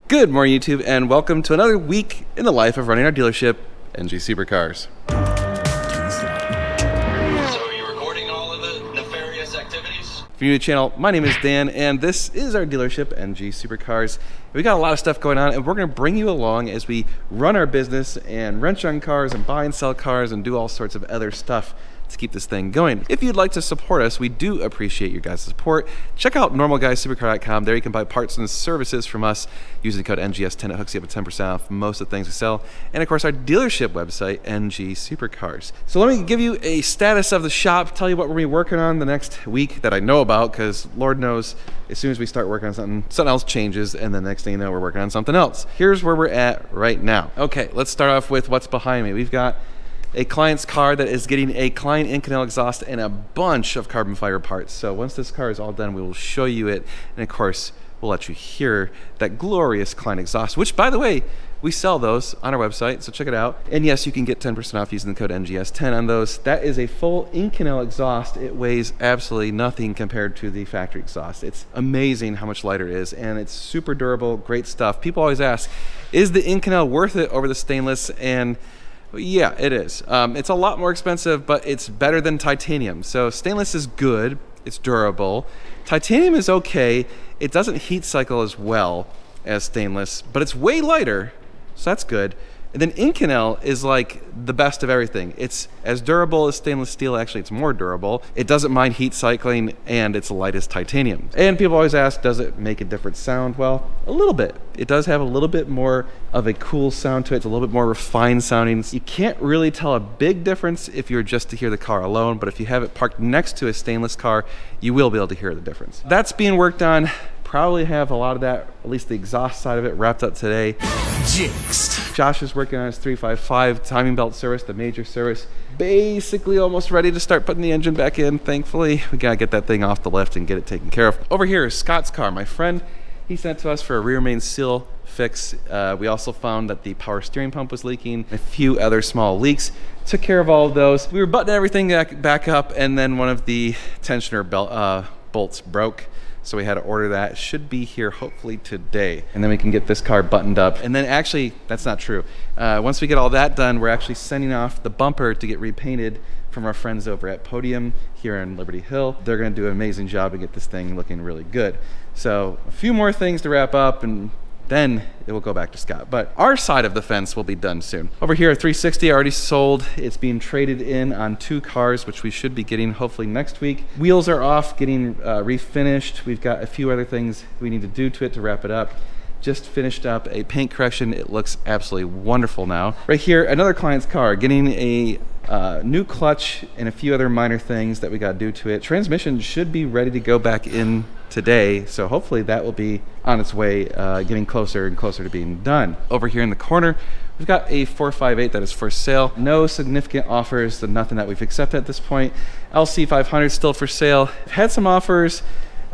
Good morning, YouTube, and welcome to another week in the life of running our dealership, NG Supercars. So are you recording all of the nefarious activities? If you're new to the channel, my name is Dan, and this is our dealership, NG Supercars. We got a lot of stuff going on, and we're going to bring you along as we run our business and wrench on cars and buy and sell cars and do all sorts of other stuff to keep this thing going. If you'd like to support us, we do appreciate your guys' support. Check out normalguysupercar.com. There you can buy parts and services from us using the code NGS10. It hooks you up at 10% off most of the things we sell. And of course, our dealership website, NG Supercars. So let me give you a status of the shop, tell you what we're going to be working on the next week that I know about, because Lord knows, as soon as we start working on something else changes, and the next thing you know, we're working on something else. Here's where we're at right now. Okay, let's start off with what's behind me. We've got a client's car that is getting a Klein Inconel exhaust and a bunch of carbon fiber parts. So once this car is all done, we will show you it, and of course we'll let you hear that glorious Klein exhaust, which, by the way, we sell those on our website, so check it out. And yes, you can get 10% off using the code NGS10 on those. That is a full Inconel exhaust. It weighs absolutely nothing compared to the factory exhaust. It's amazing how much lighter it is, and it's super durable, great stuff. People always ask, is the Inconel worth it over the stainless? And yeah, it is. It's a lot more expensive, but it's better than titanium. So stainless is good, it's durable. Titanium is okay. It doesn't heat cycle as well as stainless, but it's way lighter, so that's good. And then Inconel is like the best of everything. It's as durable as stainless steel. Actually, it's more durable. It doesn't mind heat cycling, and it's light as titanium. And people always ask, does it make a different sound? Well, a little bit. It does have a little bit more of a cool sound to it. It's a little bit more refined sounding. You can't really tell a big difference if you're just to hear the car alone, but if you have it parked next to a stainless car, you will be able to hear the difference. That's being worked on. Probably have a lot of that, at least the exhaust side of it, wrapped up today. Jinxed. Josh is working on his 355 timing belt service, the major service. Basically almost ready to start putting the engine back in, thankfully. We gotta get that thing off the lift and get it taken care of. Over here is Scott's car, my friend. He sent it to us for a rear main seal fix. We also found that the power steering pump was leaking, a few other small leaks. Took care of all of those. We were buttoning everything back up, and then one of the tensioner bolts broke. So we had to order that. It should be here hopefully today. And then we can get this car buttoned up. And then actually, that's not true. Once we get all that done, we're actually sending off the bumper to get repainted from our friends over at Podium here in Liberty Hill. They're gonna do an amazing job and get this thing looking really good. So a few more things to wrap up, and then it will go back to Scott. But our side of the fence will be done soon. Over here, 360 already sold. It's being traded in on 2 cars, which we should be getting hopefully next week. Wheels are off, getting refinished. We've got a few other things we need to do to it to wrap it up. Just finished up a paint correction. It looks absolutely wonderful now. Right here, another client's car, getting a new clutch and a few other minor things that we got to do to it. Transmission should be ready to go back in today, so hopefully that will be on its way, getting closer and closer to being done. Over here in the corner, we've got a 458 that is for sale. No significant offers, nothing that we've accepted at this point. LC500 still for sale. I've had some offers.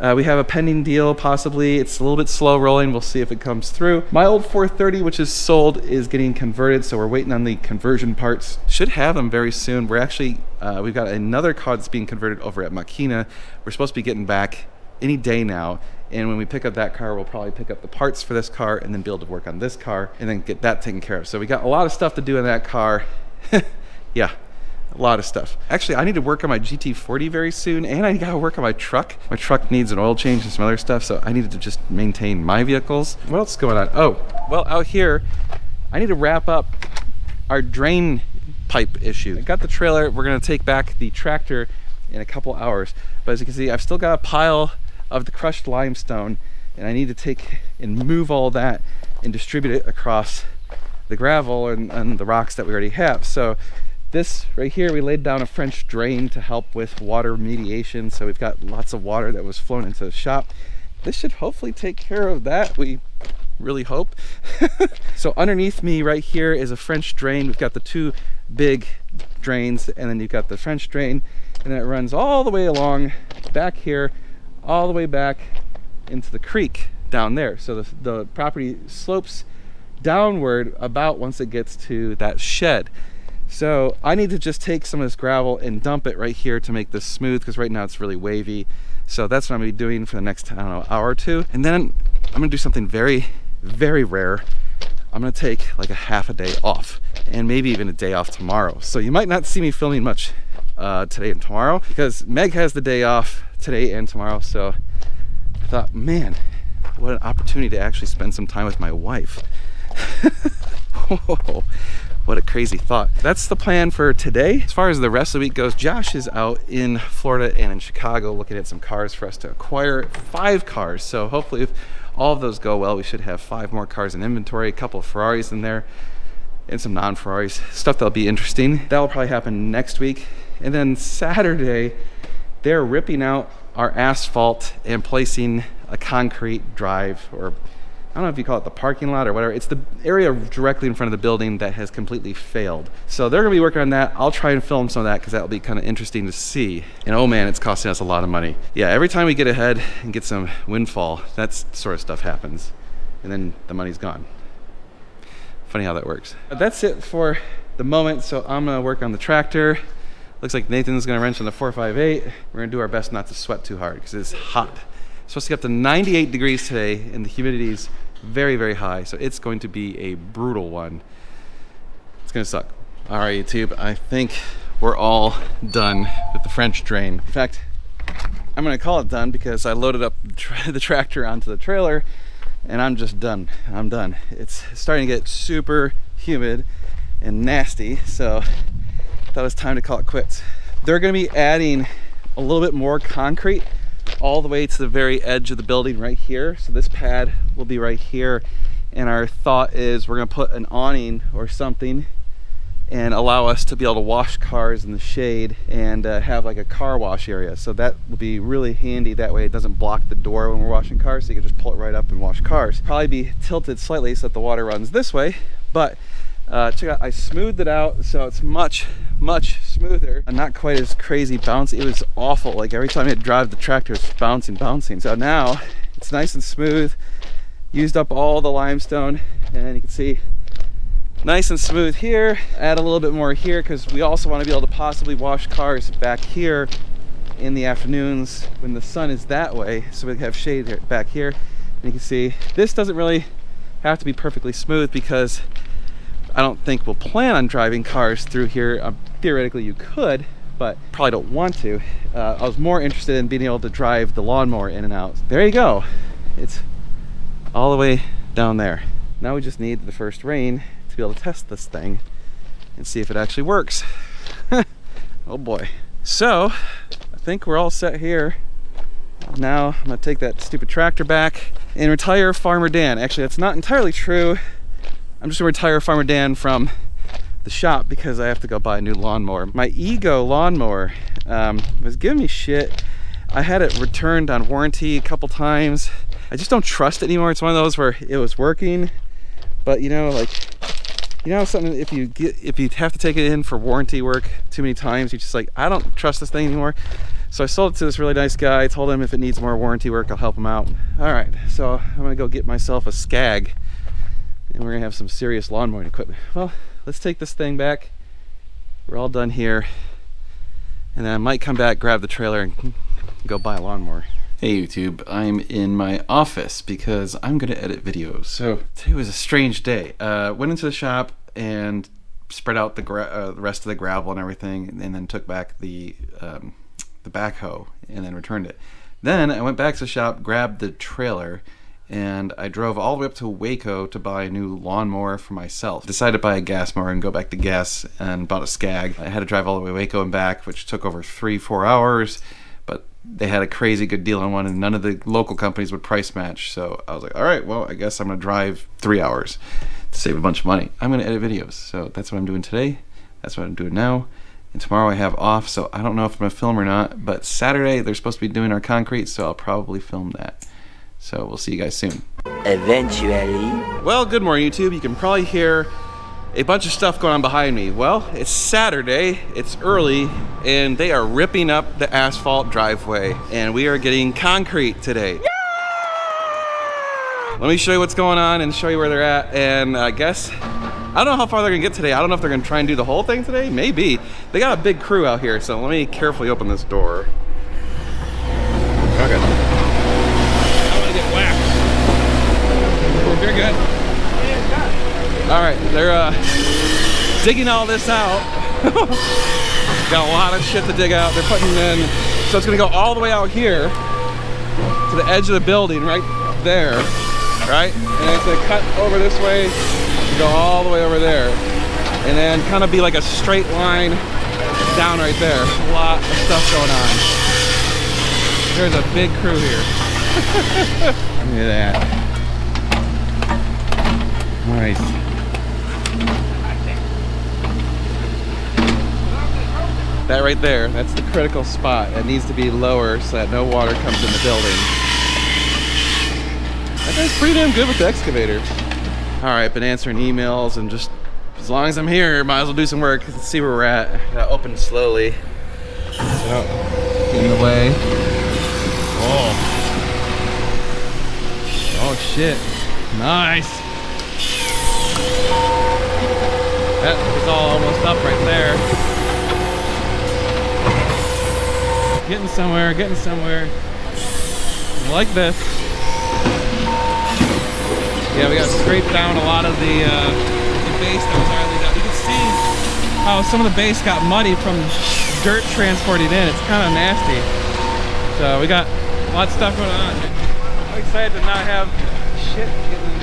We have a pending deal, possibly. It's a little bit slow rolling. We'll see if it comes through. My old 430, which is sold, is getting converted, so we're waiting on the conversion parts. Should have them very soon. We're actually, we've got another car that's being converted over at Makina. We're supposed to be getting back any day now. And when we pick up that car, we'll probably pick up the parts for this car and then be able to work on this car and then get that taken care of. So we got a lot of stuff to do in that car. Yeah. A lot of stuff. Actually, I need to work on my GT40 very soon, and I gotta work on my truck. My truck needs an oil change and some other stuff, so I needed to just maintain my vehicles. What else is going on? Oh, well, out here, I need to wrap up our drain pipe issue. I got the trailer. We're gonna take back the tractor in a couple hours, but as you can see, I've still got a pile of the crushed limestone, and I need to take and move all that and distribute it across the gravel and the rocks that we already have. So this right here, we laid down a French drain to help with water remediation, so we've got lots of water that was flowing into the shop. This should hopefully take care of that, we really hope. So underneath me right here is a French drain. We've got the 2 big drains, and then you've got the French drain, and then it runs all the way along back here, all the way back into the creek down there. So the property slopes downward about once it gets to that shed. So I need to just take some of this gravel and dump it right here to make this smooth, because right now it's really wavy. So that's what I'm gonna be doing for the next, I don't know, hour or two. And then I'm gonna do something very, very rare, I'm gonna take like a half a day off and maybe even a day off tomorrow. So you might not see me filming much today and tomorrow because Meg has the day off today and tomorrow. So I thought, man, what an opportunity to actually spend some time with my wife. Whoa, what a crazy thought. That's the plan for today. As far as the rest of the week goes, Josh is out in Florida and in Chicago looking at some cars for us to acquire. 5 cars. So hopefully if all of those go well, we should have 5 more cars in inventory, a couple of Ferraris in there and some non-Ferraris, stuff that'll be interesting. That'll probably happen next week. And then Saturday, they're ripping out our asphalt and placing a concrete drive, or I don't know if you call it the parking lot or whatever. It's the area directly in front of the building that has completely failed. So they're gonna be working on that. I'll try and film some of that because that'll be kind of interesting to see. And oh man, it's costing us a lot of money. Yeah, every time we get ahead and get some windfall, that sort of stuff happens. And then the money's gone. Funny how that works. That's it for the moment. So I'm gonna work on the tractor. Looks like Nathan's gonna wrench on the 458. We're gonna do our best not to sweat too hard because it's hot. It's supposed to get up to 98 degrees today and the humidity's very, very high. So it's going to be a brutal one. It's gonna suck. All right, YouTube, I think we're all done with the French drain. In fact, I'm gonna call it done because I loaded up the tractor onto the trailer and I'm just done. I'm done. It's starting to get super humid and nasty. So I thought it was time to call it quits. They're gonna be adding a little bit more concrete all the way to the very edge of the building right here. So this pad will be right here. And our thought is we're gonna put an awning or something and allow us to be able to wash cars in the shade and have like a car wash area. So that will be really handy. That way it doesn't block the door when we're washing cars. So you can just pull it right up and wash cars. Probably be tilted slightly so that the water runs this way, but check out, I smoothed it out so it's much smoother and not quite as crazy bouncy. It was awful. Like every time I'd drive the tractor, it's bouncing. So now it's nice and smooth. Used up all the limestone and you can see nice and smooth here. Add a little bit more here because we also want to be able to possibly wash cars back here in the afternoons when the sun is that way. So we have shade here, back here. And you can see this doesn't really have to be perfectly smooth because I don't think we'll plan on driving cars through here. Theoretically you could, but probably don't want to. I was more interested in being able to drive the lawnmower in and out. There you go. It's all the way down there. Now we just need the first rain to be able to test this thing and see if it actually works. Oh boy. So I think we're all set here. Now I'm gonna take that stupid tractor back and retire Farmer Dan. Actually, that's not entirely true. I'm just gonna retire Farmer Dan from the shop because I have to go buy a new lawnmower. My Ego lawnmower was giving me shit. I had it returned on warranty a couple times. I just don't trust it anymore. It's one of those where it was working, but you know, like, you know, something, if you have to take it in for warranty work too many times, you're just like, I don't trust this thing anymore. So I sold it to this really nice guy. I told him if it needs more warranty work, I'll help him out. All right, so I'm gonna go get myself a Skag and we're gonna have some serious lawn mowing equipment. Well, let's take this thing back. We're all done here. And then I might come back, grab the trailer and go buy a lawnmower. Hey YouTube, I'm in my office because I'm gonna edit videos. So today was a strange day. Went into the shop and spread out the rest of the gravel and everything, and then took back the backhoe and then returned it. Then I went back to the shop, grabbed the trailer, and I drove all the way up to Waco to buy a new lawnmower for myself. Decided to buy a gas mower and go back to gas and bought a Skag. I had to drive all the way to Waco and back, which took over 3-4 hours. But they had a crazy good deal on one and none of the local companies would price match. So I was like, all right, well, I guess I'm gonna drive 3 hours to save a bunch of money. I'm gonna edit videos. So that's what I'm doing today. That's what I'm doing now. And tomorrow I have off, so I don't know if I'm gonna film or not, but Saturday they're supposed to be doing our concrete, so I'll probably film that. So we'll see you guys soon. Eventually. Well, good morning YouTube. You can probably hear a bunch of stuff going on behind me. Well, it's Saturday, it's early, and they are ripping up the asphalt driveway, and we are getting concrete today. Yeah! Let me show you what's going on and show you where they're at, and I guess, I don't know how far they're gonna get today. I don't know if they're gonna try and do the whole thing today, maybe. They got a big crew out here, so let me carefully open this door. Okay. I don't wanna get whacked. We're You're good. All right, they're digging all this out. Got a lot of shit to dig out. They're putting in, so it's gonna go all the way out here to the edge of the building right there, right? And it's gonna cut over this way, go all the way over there, and then kind of be like a straight line down right there. A lot of stuff going on. There's a big crew here. Look at that. Nice. That right there, that's the critical spot. It needs to be lower so that no water comes in the building. That guy's pretty damn good with the excavator. All right, been answering emails and just, as long as I'm here, might as well do some work. Let's see where we're at. Gotta open slowly. So, get in the way. Oh. Oh shit. Nice. That is all almost up right there. Getting somewhere, getting somewhere. I like this. Yeah, we got scraped down a lot of the base that was already down. You can see how some of the base got muddy from dirt transporting in. It's kind of nasty. So we got a lot of stuff going on. I'm excited to not have shit getting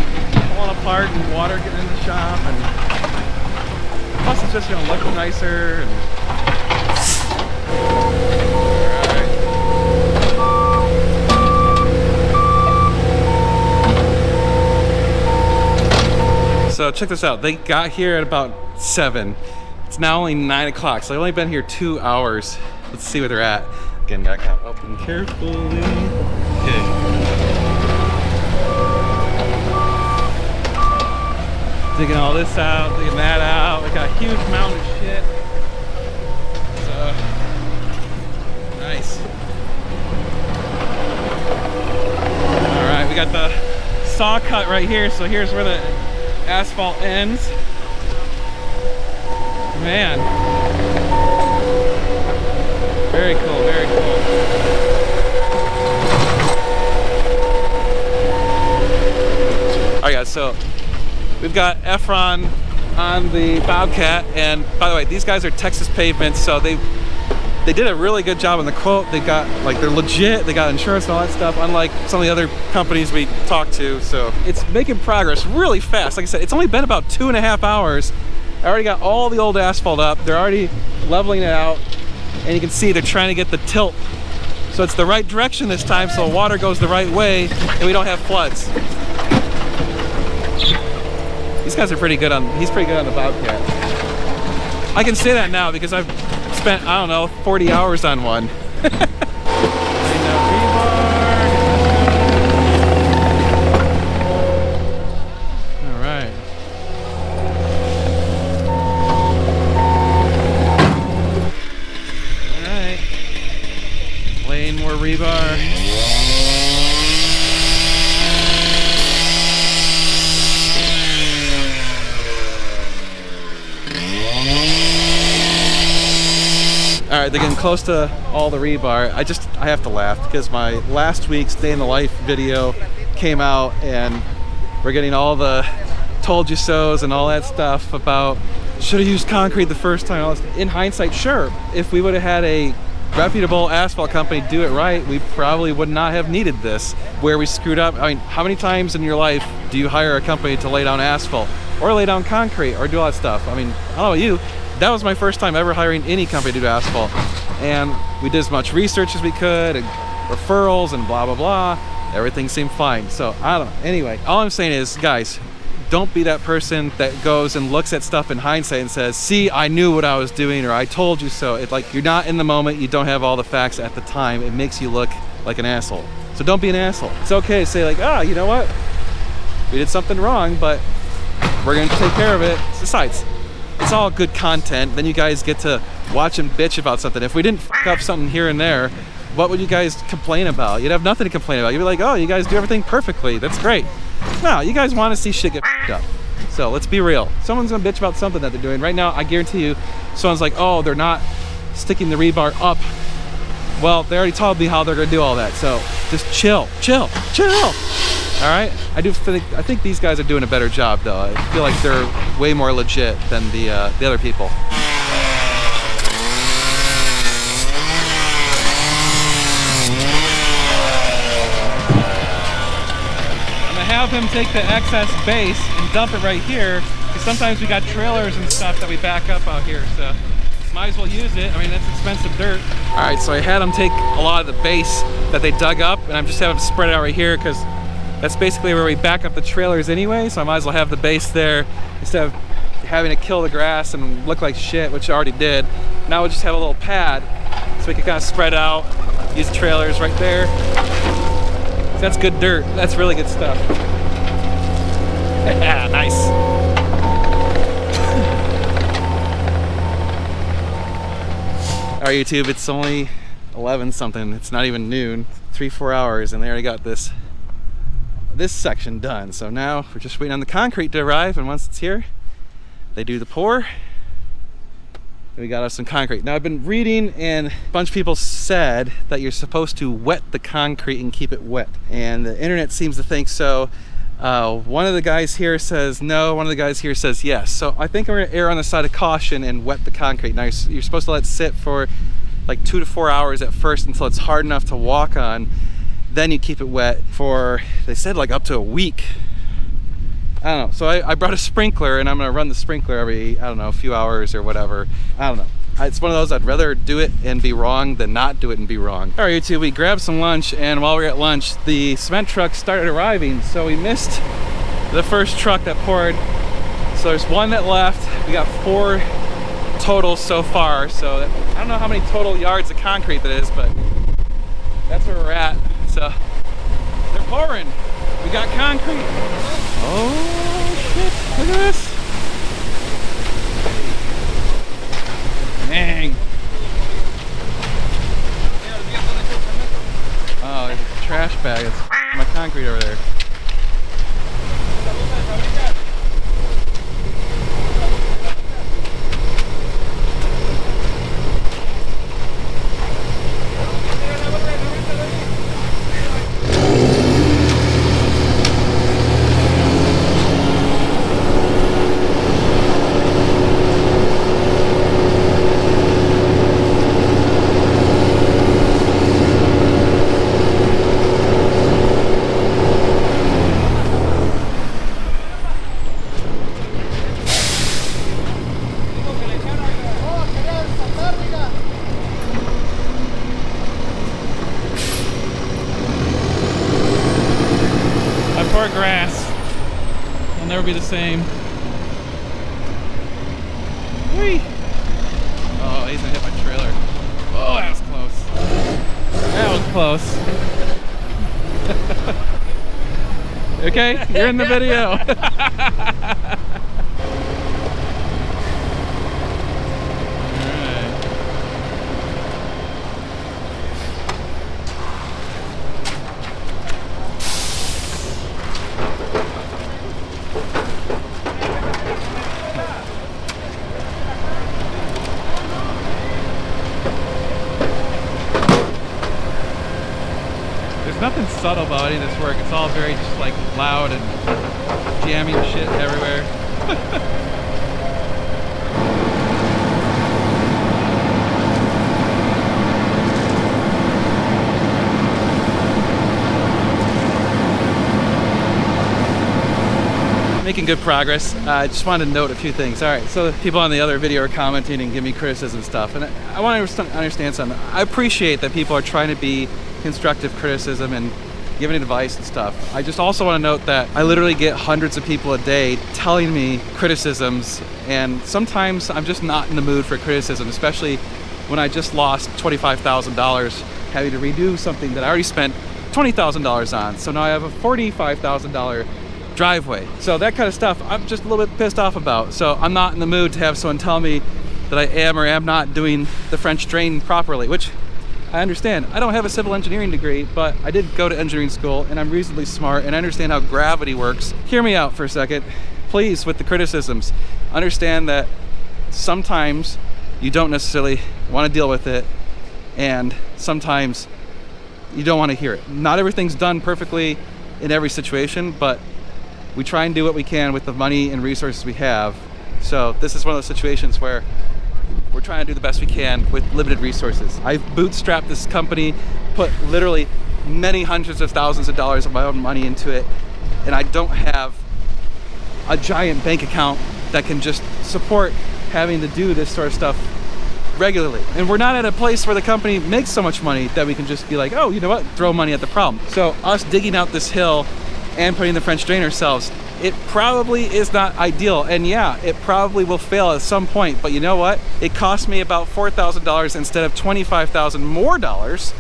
falling apart and water getting in the shop. And plus it's just gonna look nicer. And so check this out. They got here at about 7. It's now only 9 o'clock, so they've only been here 2 hours. Let's see where they're at. Again, gotta kind of open carefully. Okay. Digging all this out, digging that out. We got a huge mountain of shit. So, nice. All right, we got the saw cut right here, so here's where the asphalt ends. Man. Very cool, very cool. Alright guys, so we've got Efron on the Bobcat, and by the way, these guys are Texas Pavements, so they did a really good job on the quote. They got, like, they're legit, they got insurance and all that stuff, unlike some of the other companies we talked to. So it's making progress really fast. Like I said, it's only been about 2.5 hours. I already got all the old asphalt up. They're already leveling it out, and you can see they're trying to get the tilt so it's the right direction this time, so water goes the right way and we don't have floods. These guys are pretty good on, he's pretty good on the Bobcat. I can say that now because I've spent, I don't know, 40 hours on one. All right. All right. Laying more rebar. All right, they're getting close to all the rebar. I have to laugh because my last week's Day in the Life video came out and we're getting all the told you so's and all that stuff about should have used concrete the first time. All this. In hindsight, sure, if we would have had a reputable asphalt company do it right, we probably would not have needed this. Where we screwed up, I mean, how many times in your life do you hire a company to lay down asphalt or lay down concrete or do all that stuff? I mean, I don't know about you, that was my first time ever hiring any company to do asphalt. And we did as much research as we could, and referrals and blah, blah, blah. Everything seemed fine. So I don't know. Anyway, all I'm saying is, guys, don't be that person that goes and looks at stuff in hindsight and says, see, I knew what I was doing, or I told you so. It's like, you're not in the moment, you don't have all the facts at the time. It makes you look like an asshole. So don't be an asshole. It's okay to say like, you know what? We did something wrong, but we're gonna take care of it. Besides, it's all good content. Then you guys get to watch and bitch about something. If we didn't fuck up something here and there, what would you guys complain about? You'd have nothing to complain about. You'd be like, oh, you guys do everything perfectly. That's great. No, you guys want to see shit get fucked up. So let's be real. Someone's gonna bitch about something that they're doing. Right now, I guarantee you, someone's like, oh, they're not sticking the rebar up. Well, they already told me how they're gonna do all that. So just chill, chill, chill. All All right, I think these guys are doing a better job though. I feel like they're way more legit than the other people. I'm gonna have him take the excess base and dump it right here, because sometimes we got trailers and stuff that we back up out here, so might as well use it. I mean, that's expensive dirt. All right, so I had them take a lot of the base that they dug up, and I'm just having them spread it out right here, because that's basically where we back up the trailers anyway, so I might as well have the base there instead of having to kill the grass and look like shit, which I already did. Now we'll just have a little pad so we can kind of spread out, use the trailers right there. So that's good dirt. That's really good stuff. Yeah, nice. All right, YouTube, it's only 11 something. It's not even noon. 3-4 hours, and they already got this section done. So now we're just waiting on the concrete to arrive, and once it's here, they do the pour. We got us some concrete. Now I've been reading, and a bunch of people said that you're supposed to wet the concrete and keep it wet, and the internet seems to think so. One of the guys here says no, one of the guys here says yes. So I think I'm gonna err on the side of caution and wet the concrete. Now you're supposed to let it sit for like 2 to 4 hours at first until it's hard enough to walk on. Then you keep it wet for, they said, like up to a week. I don't know. So I brought a sprinkler, and I'm gonna run the sprinkler every, I don't know, a few hours or whatever. I don't know. It's one of those, I'd rather do it and be wrong than not do it and be wrong. All right, YouTube, we grabbed some lunch, and while we were at lunch, the cement truck started arriving, so we missed the first truck that poured. So there's one that left. We got 4 total so far, so I don't know how many total yards of concrete that is, but that's where we're at. So they're pouring. We got concrete. Oh shit, look at this. Dang. Oh, there's a trash bag. It's my concrete over there. Grass. It'll never be the same. Whee! Oh, he's gonna hit my trailer. Oh, that was close. That was close. Okay, you're in the video. Nothing subtle about any of this work. It's all very just like loud and jammy and shit everywhere. Making good progress. I just wanted to note a few things. All right, so the people on the other video are commenting and giving me criticism and stuff, and I want to understand something. I appreciate that people are trying to be constructive criticism and giving advice and stuff. I just also want to note that I literally get hundreds of people a day telling me criticisms, and sometimes I'm just not in the mood for criticism, especially when I just lost $25,000 having to redo something that I already spent $20,000 on. So now I have a $45,000 driveway. So that kind of stuff I'm just a little bit pissed off about. So I'm not in the mood to have someone tell me that I am or am not doing the French drain properly, which I understand. I don't have a civil engineering degree, but I did go to engineering school, and I'm reasonably smart, and I understand how gravity works. Hear me out for a second, please, with the criticisms. Understand that sometimes you don't necessarily want to deal with it, and sometimes you don't want to hear it. Not everything's done perfectly, in every situation, but we try and do what we can with the money and resources we have. So this is one of those situations where we're trying to do the best we can with limited resources. I've bootstrapped this company, put literally many hundreds of thousands of dollars of my own money into it, and I don't have a giant bank account that can just support having to do this sort of stuff regularly. And we're not at a place where the company makes so much money that we can just be like, oh, you know what, throw money at the problem. So us digging out this hill and putting the French drain ourselves, it probably is not ideal. And yeah, it probably will fail at some point, but you know what? It cost me about $4,000 instead of $25,000 more dollars.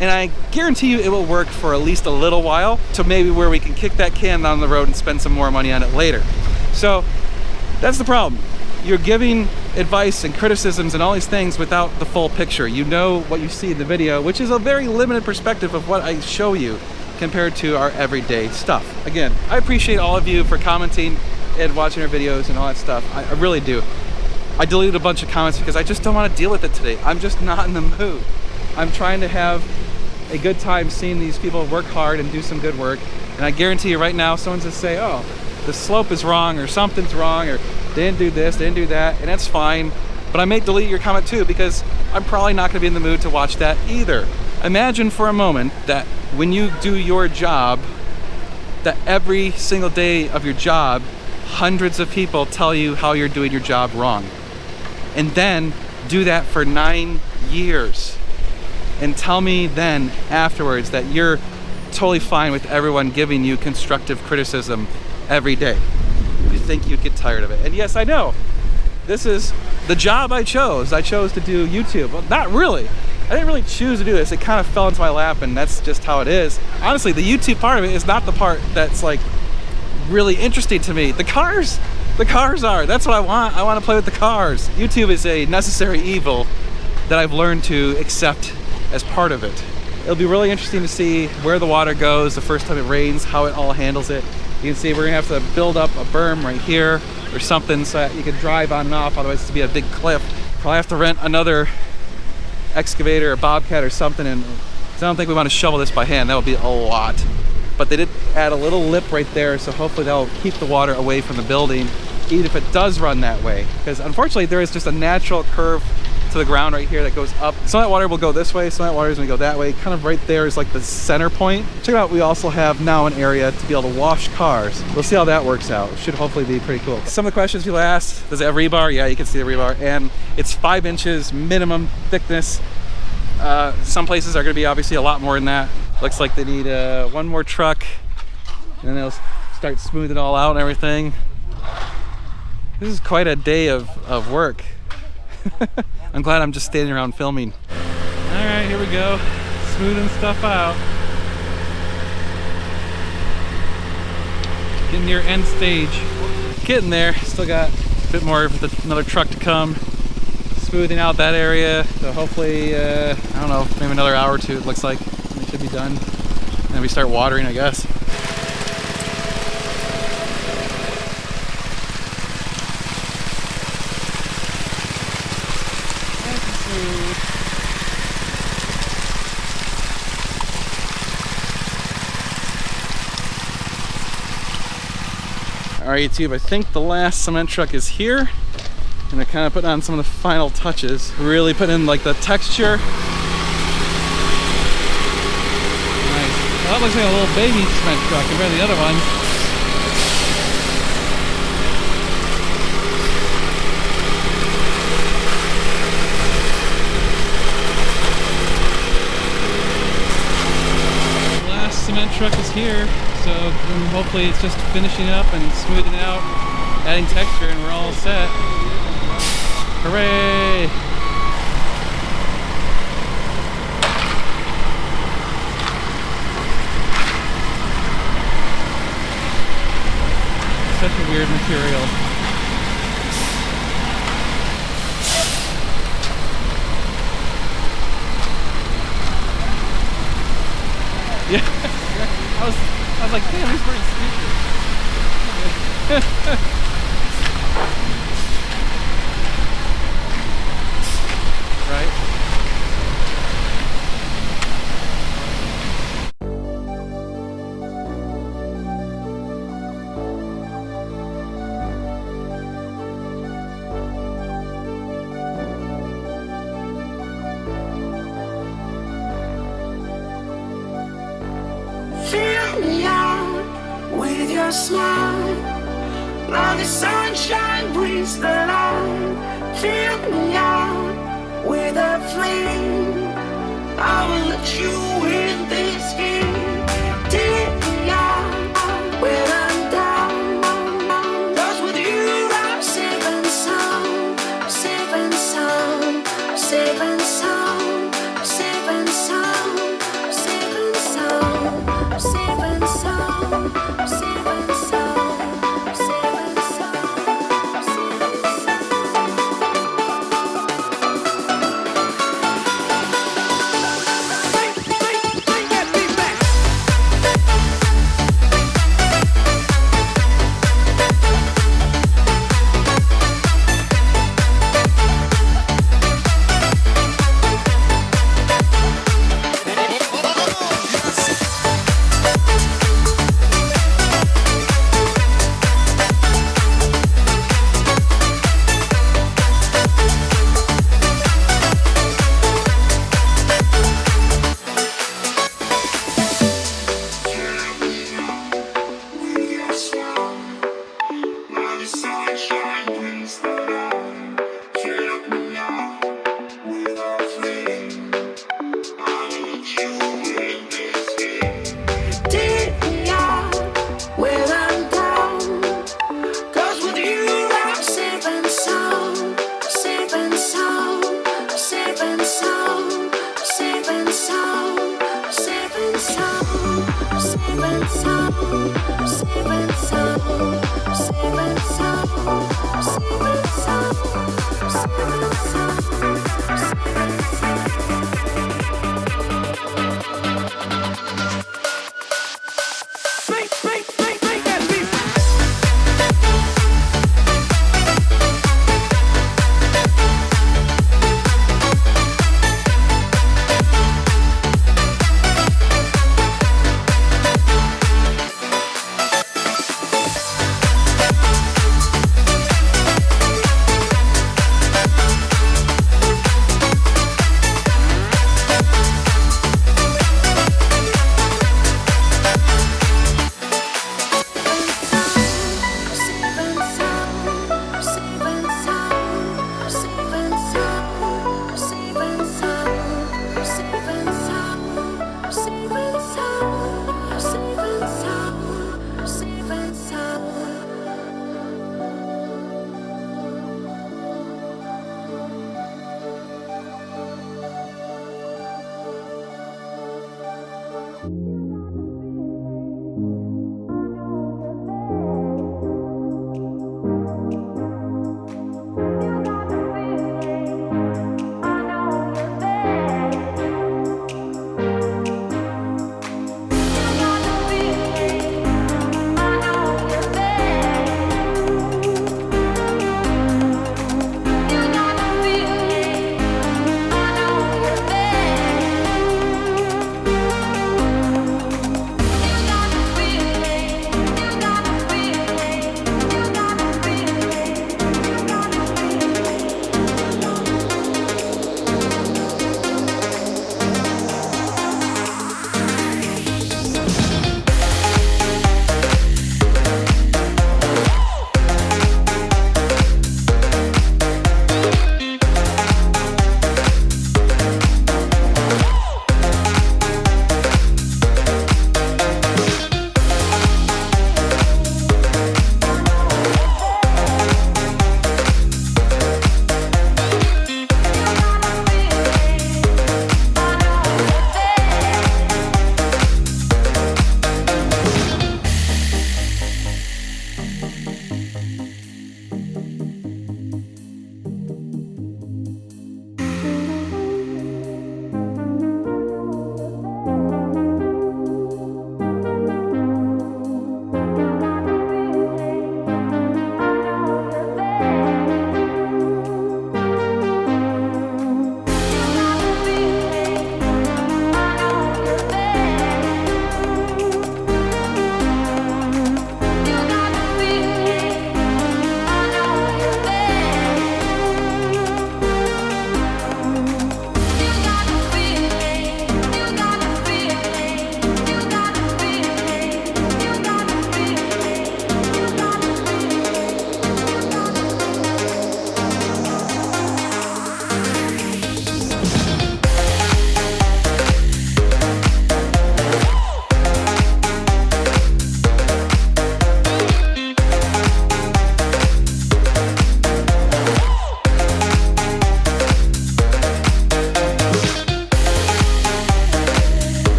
And I guarantee you it will work for at least a little while, to maybe where we can kick that can down the road and spend some more money on it later. So that's the problem. You're giving advice and criticisms and all these things without the full picture. You know what you see in the video, which is a very limited perspective of what I show you compared to our everyday stuff. Again, I appreciate all of you for commenting and watching our videos and all that stuff. I really do. I deleted a bunch of comments because I just don't want to deal with it today. I'm just not in the mood. I'm trying to have a good time seeing these people work hard and do some good work. And I guarantee you right now, someone's gonna say, oh, the slope is wrong, or something's wrong, or they didn't do this, they didn't do that, and that's fine. But I may delete your comment too, because I'm probably not gonna be in the mood to watch that either. Imagine for a moment that when you do your job, that every single day of your job, hundreds of people tell you how you're doing your job wrong. And then do that for 9 years. And tell me then afterwards that you're totally fine with everyone giving you constructive criticism every day. You think you'd get tired of it. And yes, I know, this is the job I chose. I chose to do YouTube. Well, not really. I didn't really choose to do this. It kind of fell into my lap, and that's just how it is. Honestly, the YouTube part of it is not the part that's like really interesting to me. The cars are. That's what I want. I want to play with the cars. YouTube is a necessary evil that I've learned to accept as part of it. It'll be really interesting to see where the water goes the first time it rains, how it all handles it. You can see we're gonna have to build up a berm right here or something so that you can drive on and off, otherwise it's gonna be a big cliff. Probably have to rent another excavator or bobcat or something, and I don't think we want to shovel this by hand. That would be a lot. But they did add a little lip right there, so hopefully that'll keep the water away from the building, even if it does run that way. Because unfortunately there is just a natural curve to the ground right here that goes up. Some of that water will go this way, some of that water is gonna go that way. Kind of right there is like the center point. Check out, we also have now an area to be able to wash cars. We'll see how that works out. It should hopefully be pretty cool. Some of the questions people asked, does it have rebar? Yeah, you can see the rebar. And it's 5 inches minimum thickness. Some places are gonna be obviously a lot more than that. Looks like they need one more truck, and then they'll start smoothing it all out and everything. This is quite a day of work. I'm glad I'm just standing around filming. All right, here we go. Smoothing stuff out. Getting near end stage. Getting there. Still got a bit more of another truck to come. Smoothing out that area. So hopefully, I don't know, maybe another hour or two it looks like. It should be done. And then we start watering, I guess. All right, YouTube, I think the last cement truck is here. And they're kind of putting on some of the final touches. Really putting in like the texture. Nice. Well, that looks like a little baby cement truck compared to the other one. The last cement truck is here. So hopefully it's just finishing up and smoothing out, adding texture, and we're all set. Hooray! Such a weird material. Yeah, I was like, damn, he's pretty stupid. Right? your smile. Like the sunshine brings the light. Fill me out with a flame. I will let you in this game. Take me out when I'm down. 'Cause with you I'm safe and sound. I'm safe and sound. I'm safe and sound. I'm safe and sound. I'm safe and sound. I'm safe and sound. I'm safe and sound. I'm safe and sound. I'm safe and sound.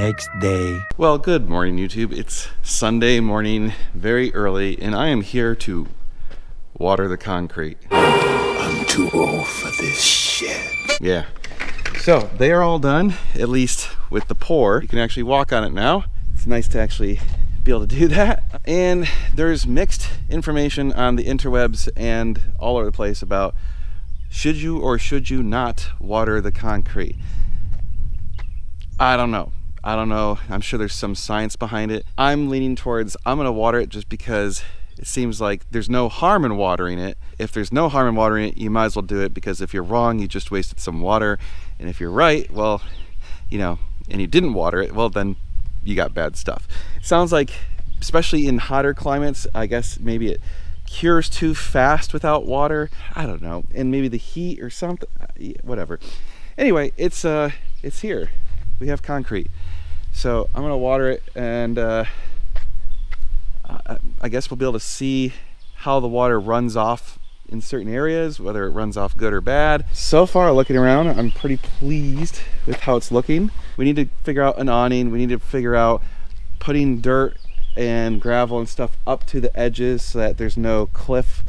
next day. Well, good morning, YouTube. It's Sunday morning, very early, and I am here to water the concrete. I'm too old for this shit. Yeah. So they are all done, at least with the pour. You can actually walk on it now. It's nice to actually be able to do that. And there's mixed information on the interwebs and all over the place about should you or should you not water the concrete. I don't know. I'm sure there's some science behind it. I'm leaning towards I'm gonna water it just because it seems like there's no harm in watering it. If there's no harm in watering it, you might as well do it, because if you're wrong, you just wasted some water. And if you're right, well, you know, and you didn't water it, well, then you got bad stuff. It sounds like, especially in hotter climates, I guess maybe it cures too fast without water. I don't know. And maybe the heat or something, whatever. Anyway, it's here. We have concrete. So I'm gonna water it, and I guess we'll be able to see how the water runs off in certain areas, whether it runs off good or bad. So far, looking around, I'm pretty pleased with how it's looking. We need to figure out an awning. We need to figure out putting dirt and gravel and stuff up to the edges so that there's no cliff,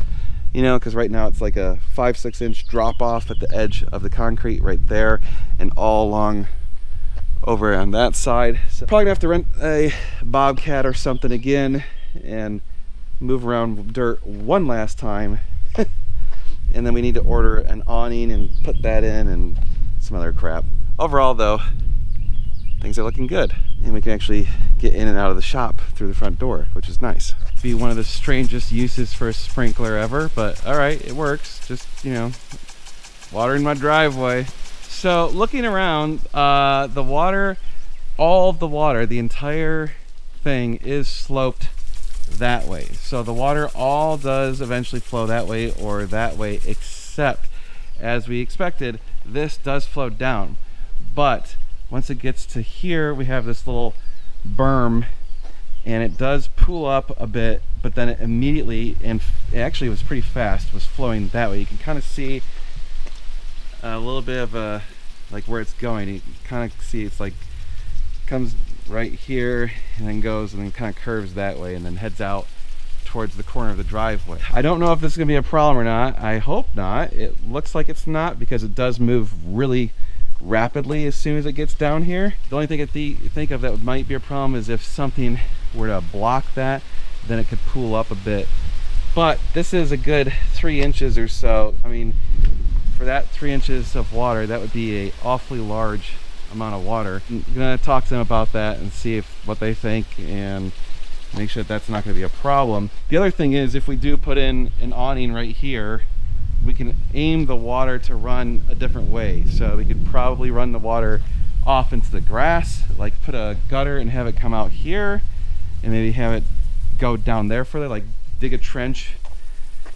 you know, because right now it's like a 5-6 inch drop off at the edge of the concrete right there, and all along over on that side. So probably gonna have to rent a Bobcat or something again and move around dirt one last time. And then we need to order an awning and put that in and some other crap. Overall though, things are looking good, and we can actually get in and out of the shop through the front door, which is nice. It'd be one of the strangest uses for a sprinkler ever, but all right, it works. Just, you know, watering my driveway. So looking around, the water, all of the water, the entire thing is sloped that way. So the water all does eventually flow that way or that way, except, as we expected, this does flow down. But once it gets to here, we have this little berm, and it does pool up a bit, but then it immediately, and actually it was pretty fast, was flowing that way. You can kind of see a little bit of a, like where it's going. You kind of see it's like comes right here and then goes and then kind of curves that way and then heads out towards the corner of the driveway. I don't know if this is gonna be a problem or not. I hope not. It looks like it's not, because it does move really rapidly as soon as it gets down here. The only thing I think of that might be a problem is if something were to block that, then it could pool up a bit. But this is a good 3 inches or so. I mean, for that 3 inches of water, that would be a awfully large amount of water. I'm gonna talk to them about that and see what they think and make sure that that's not gonna be a problem. The other thing is, if we do put in an awning right here, we can aim the water to run a different way. So we could probably run the water off into the grass, like put a gutter and have it come out here, and maybe have it go down there further, like dig a trench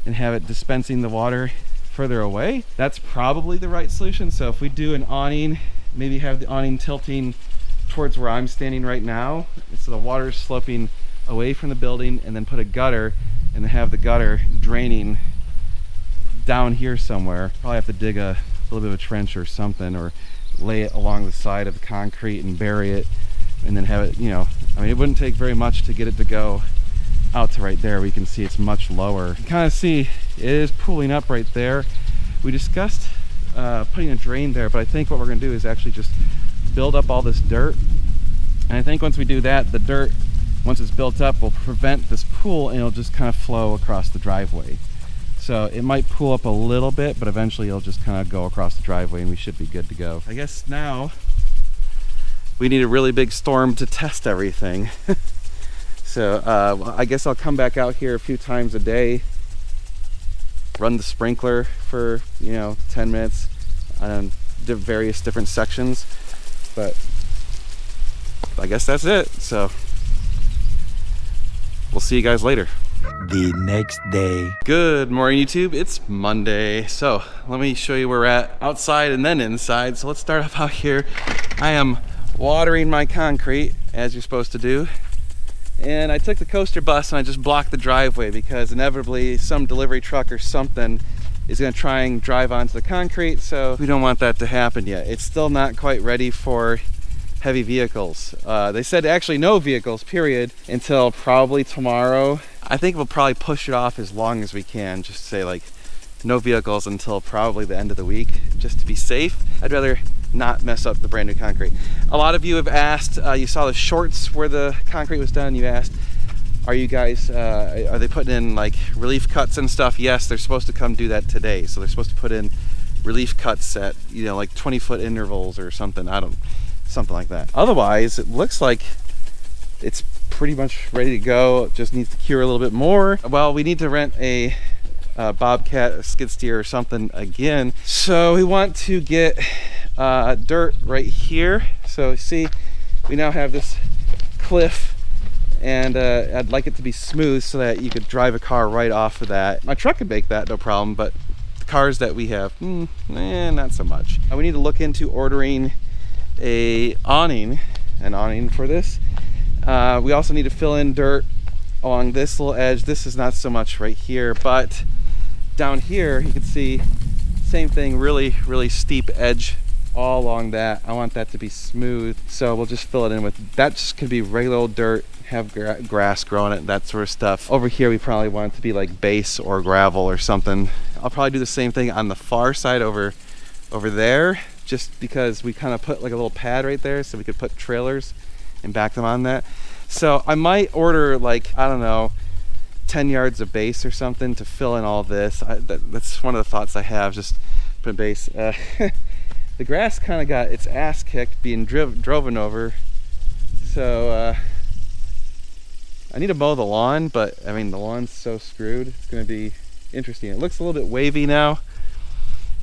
and have it dispensing the water further away. That's probably the right solution. So if we do an awning, maybe have the awning tilting towards where I'm standing right now, so the water is sloping away from the building, and then put a gutter and then have the gutter draining down here somewhere. Probably have to dig a little bit of a trench or something, or lay it along the side of the concrete and bury it, and then have it, you know, I mean, it wouldn't take very much to get it to go out to right there. We can see it's much lower. You can kind of see it is pooling up right there. We discussed putting a drain there, but I think what we're gonna do is actually just build up all this dirt, and I think once we do that, the dirt, once it's built up, will prevent this pool, and it'll just kind of flow across the driveway. So it might pool up a little bit, but eventually it'll just kind of go across the driveway, and we should be good to go. I guess now we need a really big storm to test everything. So I guess I'll come back out here a few times a day, run the sprinkler for, you know, 10 minutes on various different sections, but I guess that's it. So we'll see you guys later. The next day. Good morning, YouTube. It's Monday. So let me show you where we're at outside and then inside. So let's start off out here. I am watering my concrete, as you're supposed to do. And I took the coaster bus and I just blocked the driveway, because inevitably some delivery truck or something is going to try and drive onto the concrete, so we don't want that to happen yet. It's still not quite ready for heavy vehicles. They said actually no vehicles, period, until probably tomorrow. I think we'll probably push it off as long as we can, just say like no vehicles until probably the end of the week, just to be safe. I'd rather not mess up the brand new concrete. A lot of you have asked, you saw the shorts where the concrete was done, you asked, are you guys, are they putting in like relief cuts and stuff? Yes, they're supposed to come do that today. So they're supposed to put in relief cuts at, you know, like 20-foot intervals or something. Something like that. Otherwise, it looks like it's pretty much ready to go. It just needs to cure a little bit more. Well, we need to rent a Bobcat, a skid steer or something again. So we want to get dirt right here. So see, we now have this cliff, and I'd like it to be smooth so that you could drive a car right off of that. My truck could make that, no problem, but the cars that we have, not so much. We need to look into ordering an awning for this. We also need to fill in dirt along this little edge. This is not so much right here, but down here you can see same thing, really steep edge all along that. I want that to be smooth, so we'll just fill it in with that. Just could be regular old dirt, have grass growing it, that sort of stuff. Over here we probably want it to be like base or gravel or something. I'll probably do the same thing on the far side over there, just because we kind of put like a little pad right there so we could put trailers and back them on that. So I might order like, I don't know, 10 yards of base or something to fill in all this. That's one of the thoughts I have, just put base. The grass kind of got its ass kicked being driven over, so I need to mow the lawn, but I mean the lawn's so screwed. It's going to be interesting. It looks a little bit wavy now.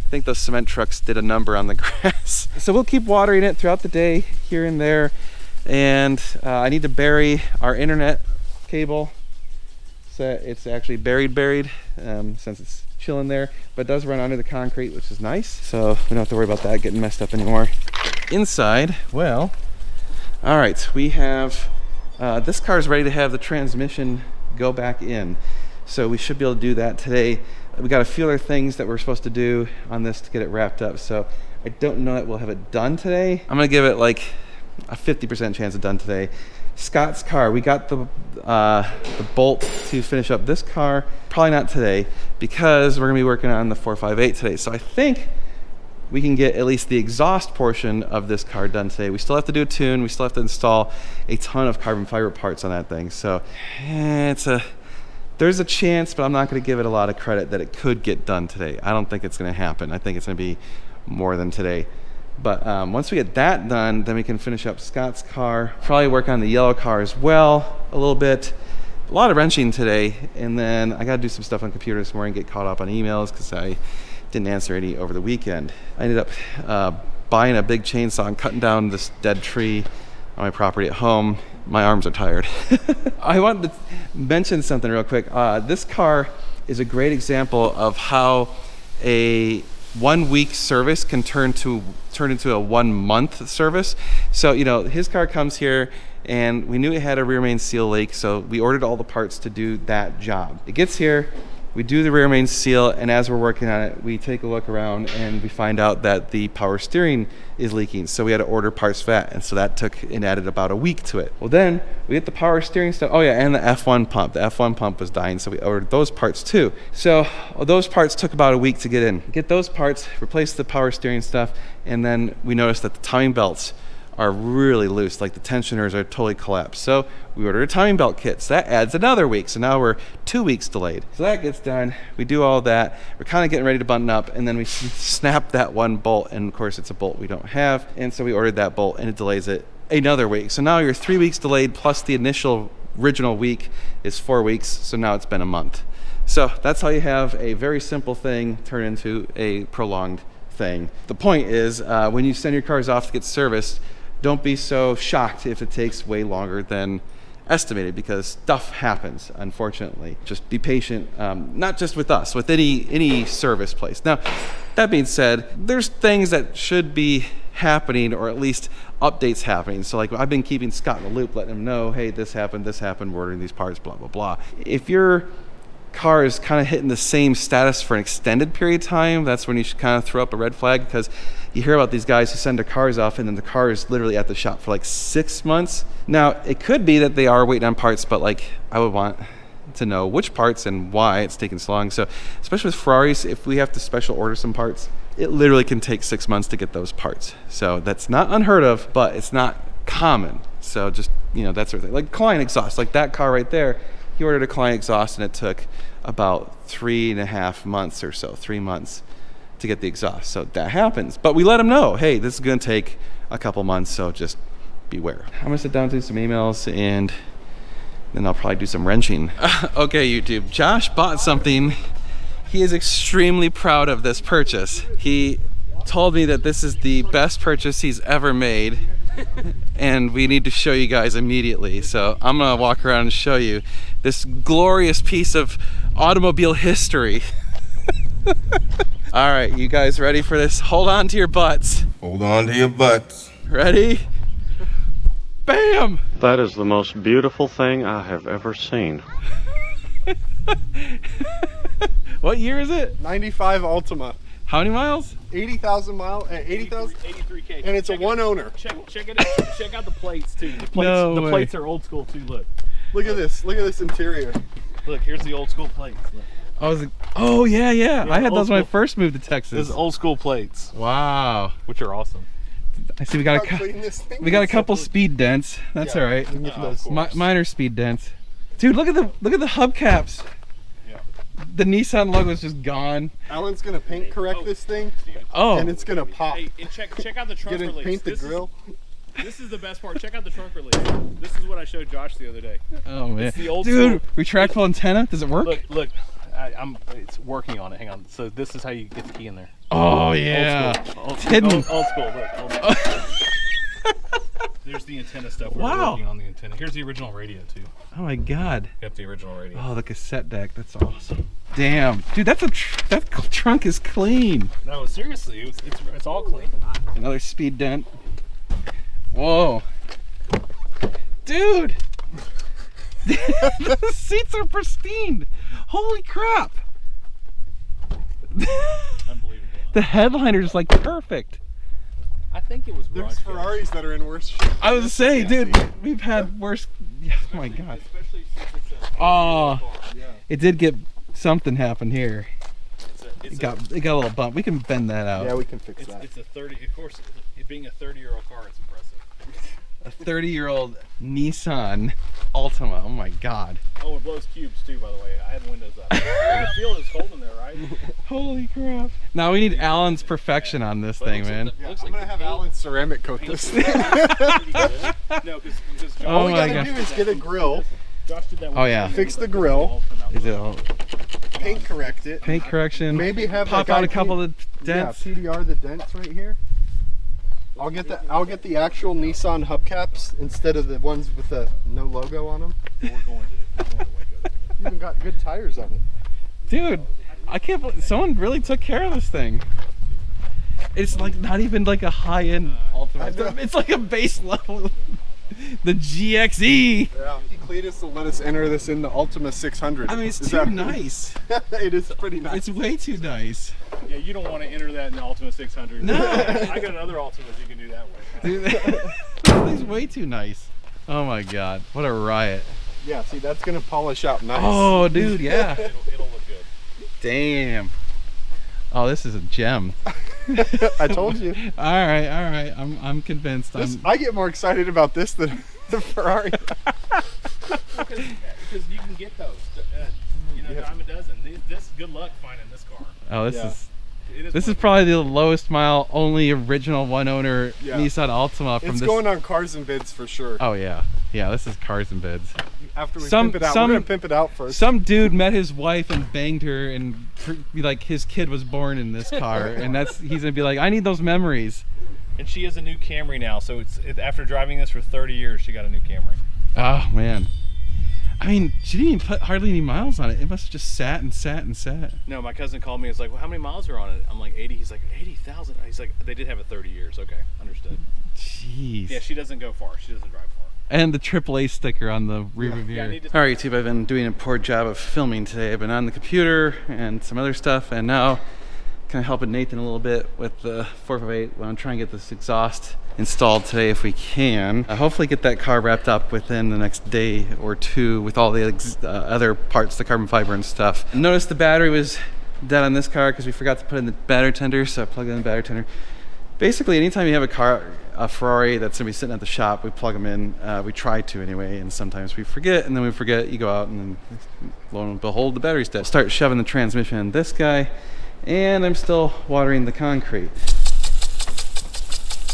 I think those cement trucks did a number on the grass. So we'll keep watering it throughout the day here and there, and I need to bury our internet cable so it's actually buried since it's chilling there, but it does run under the concrete, which is nice, so we don't have to worry about that getting messed up anymore. Inside, well, all right, we have this car is ready to have the transmission go back in, so we should be able to do that today. We got a few other things that we're supposed to do on this to get it wrapped up, so I don't know that we'll have it done today. I'm gonna give it like a 50% chance of done today. Scott's car, we got the bolt to finish up this car. Probably not today because we're gonna be working on the 458 today. So I think we can get at least the exhaust portion of this car done today. We still have to do a tune. We still have to install a ton of carbon fiber parts on that thing. So there's a chance, but I'm not gonna give it a lot of credit that it could get done today. I don't think it's gonna happen. I think it's gonna be more than today. But once we get that done, then we can finish up Scott's car. Probably work on the yellow car as well a little bit. A lot of wrenching today, and then I got to do some stuff on the computer this morning, get caught up on emails because I didn't answer any over the weekend. I ended up buying a big chainsaw and cutting down this dead tree on my property at home. My arms are tired. I wanted to mention something real quick. This car is a great example of how a 1 week service can turn into a 1 month service. So, you know, his car comes here and we knew it had a rear main seal leak, so we ordered all the parts to do that job. It gets here, we do the rear main seal, and as we're working on it, we take a look around and we find out that the power steering is leaking. So we had to order parts for that, and so that took and added about a week to it. Well, then we get the power steering stuff. Oh yeah, and the F1 pump. The F1 pump was dying, so we ordered those parts too. So those parts took about a week to get in. Get those parts, replace the power steering stuff, and then we noticed that the timing belts are really loose, like the tensioners are totally collapsed. So we ordered a timing belt kit, so that adds another week. So now we're 2 weeks delayed. So that gets done, we do all that, we're kind of getting ready to button up, and then we snap that one bolt, and of course it's a bolt we don't have, and so we ordered that bolt, and it delays it another week. So now you're 3 weeks delayed, plus the initial original week is 4 weeks, so now it's been a month. So that's how you have a very simple thing turn into a prolonged thing. The point is, when you send your cars off to get serviced, don't be so shocked if it takes way longer than estimated, because stuff happens, unfortunately. Just be patient, not just with us, with any service place. Now, that being said, there's things that should be happening, or at least updates happening. So like I've been keeping Scott in the loop, letting him know, hey, this happened, we're ordering these parts, blah, blah, blah. If you're car is kind of hitting the same status for an extended period of time, that's when you should kind of throw up a red flag, because you hear about these guys who send their cars off and then the car is literally at the shop for like 6 months. Now, it could be that they are waiting on parts, but like I would want to know which parts and why it's taking so long. So especially with Ferraris, if we have to special order some parts, it literally can take 6 months to get those parts. So that's not unheard of, but it's not common. So just, you know, that sort of thing. Like Klein exhaust, like that car right there, he ordered a Klein exhaust and it took about 3.5 months or so, 3 months to get the exhaust. So that happens. But we let him know, hey, this is going to take a couple months, so just beware. I'm going to sit down and do some emails and then I'll probably do some wrenching. Okay, YouTube. Josh bought something. He is extremely proud of this purchase. He told me that this is the best purchase he's ever made. And we need to show you guys immediately. So I'm gonna walk around and show you this glorious piece of automobile history. All right, you guys ready for this? Hold on to your butts. Hold on to your butts. Ready? Bam! That is the most beautiful thing I have ever seen. What year is it? 95 Altima, How many miles? 80,000 mile, 80,000, 83K. and it's a one owner. Check it out. Check out the plates too. The plates, No the way. plates are old school too. Look, Look at this interior. look. Here's the old school plates. Look. I was like, oh yeah. I had old those when I school. first moved to This Texas. is old school plates, Wow. which are awesome. I see we got How a clean this thing we got a is. couple speed dents. That's Yeah, all right. we can get those. Mine are speed dents. Dude, look at the hubcaps. Yeah. The Nissan logo is just gone. Alan's gonna paint correct this thing, Oh, and it's gonna pop. Hey, and check out the trunk Get it, release. paint the This is- grill. This is the best part. Check out the trunk release. This is what I showed Josh the other day. oh man. It's the old Dude, school. retractable antenna. Does it work? Look. It's working on it. Hang on. So this is how you get the key in there. Oh yeah. Old school. It's hidden. Old school. Look. Old school. There's the antenna stuff. We're Wow. working on the antenna. Here's the original radio too. Oh my god. Got the original radio. Oh, the cassette deck. That's awesome. Damn, dude, that trunk is clean. No, seriously, it's all clean. Another speed dent. Whoa, dude. The seats are pristine. Holy crap. Unbelievable. The headliner's like perfect. I think it was There's garage Ferraris that are in worse shape. I was saying, dude, we've had worse. Yeah, oh my god. especially since it's a Oh, Yeah. it did get something happen here. it's It got a little bump. We can bend that out. Yeah, we can fix that. it's a 30. Of course, it being a 30-year-old car, it's impressive. A 30-year-old Nissan Altima. Oh my god. Oh, it blows cubes too, by the way. I had windows up. You can feel it's cold in there, right? Holy crap. Now we need Alan's perfection on this thing, man. Yeah, looks I'm like gonna have the paint- Alan ceramic coat this thing. No, because Josh, Oh All we my gotta God. do is get a grill, Josh did that. Oh, yeah. fix the grill, Is it all paint correct it, paint correction? maybe have Pop that out a guy couple paint- of dents. Yeah, PDR the dents right here. I'll get the actual Nissan hubcaps instead of the ones with the no logo on them. We're going to Waco. You even got good tires on it. Dude, I can't believe someone really took care of this thing. It's like not even like a high-end Altima. It's like a base level. The GXE. Yeah. Cletus will let us enter this in the Ultima 600. I mean, it's Is too that- nice. It is pretty nice. It's way too nice. Yeah, you don't want to enter that in the Ultima 600. No. I got another Ultima you can do that way. Dude, that thing's way too nice. Oh my god, what a riot. Yeah, see, that's gonna polish out nice. Oh, dude, yeah. It'll look good. Damn. Oh, this is a gem. I told you. All right. I'm convinced. I get more excited about this than the Ferrari. Because you can get those. Dime a dozen. This, good luck finding this car. Oh, Yeah. this is probably the lowest mile, only original one owner Yeah. Nissan Altima from It's this. going on Cars and Bids for sure. Oh yeah, this is cars and bids. After we Some- pimp it out, some- we're gonna pimp it out first. Some dude met his wife and banged her, and like his kid was born in this car, and he's gonna be like, I need those memories. And she has a new Camry now, so after driving this for 30 years, she got a new Camry. Oh man, I mean, she didn't even put hardly any miles on it. It must have just sat and sat and sat. No, my cousin called me. He's like, well, how many miles are on it? I'm like, 80. He's like, 80,000. He's like, they did have it 30 years. Okay, understood. Jeez. Yeah, she doesn't go far. She doesn't drive far. And the AAA sticker on the rear mirror. All right, YouTube, I've been doing a poor job of filming today. I've been on the computer and some other stuff, and now kind of helping Nathan a little bit with the 458 when I'm trying to get this exhaust installed today if we can. Hopefully get that car wrapped up within the next day or two with all the other parts, the carbon fiber and stuff. Notice the battery was dead on this car because we forgot to put in the battery tender, so I plugged in the battery tender. Basically, anytime you have a car, a Ferrari that's gonna be sitting at the shop, we plug them in. We try to anyway, and sometimes we forget, and then we forget, you go out and then, lo and behold, the battery's dead. Start shoving the transmission in this guy, and I'm still watering the concrete.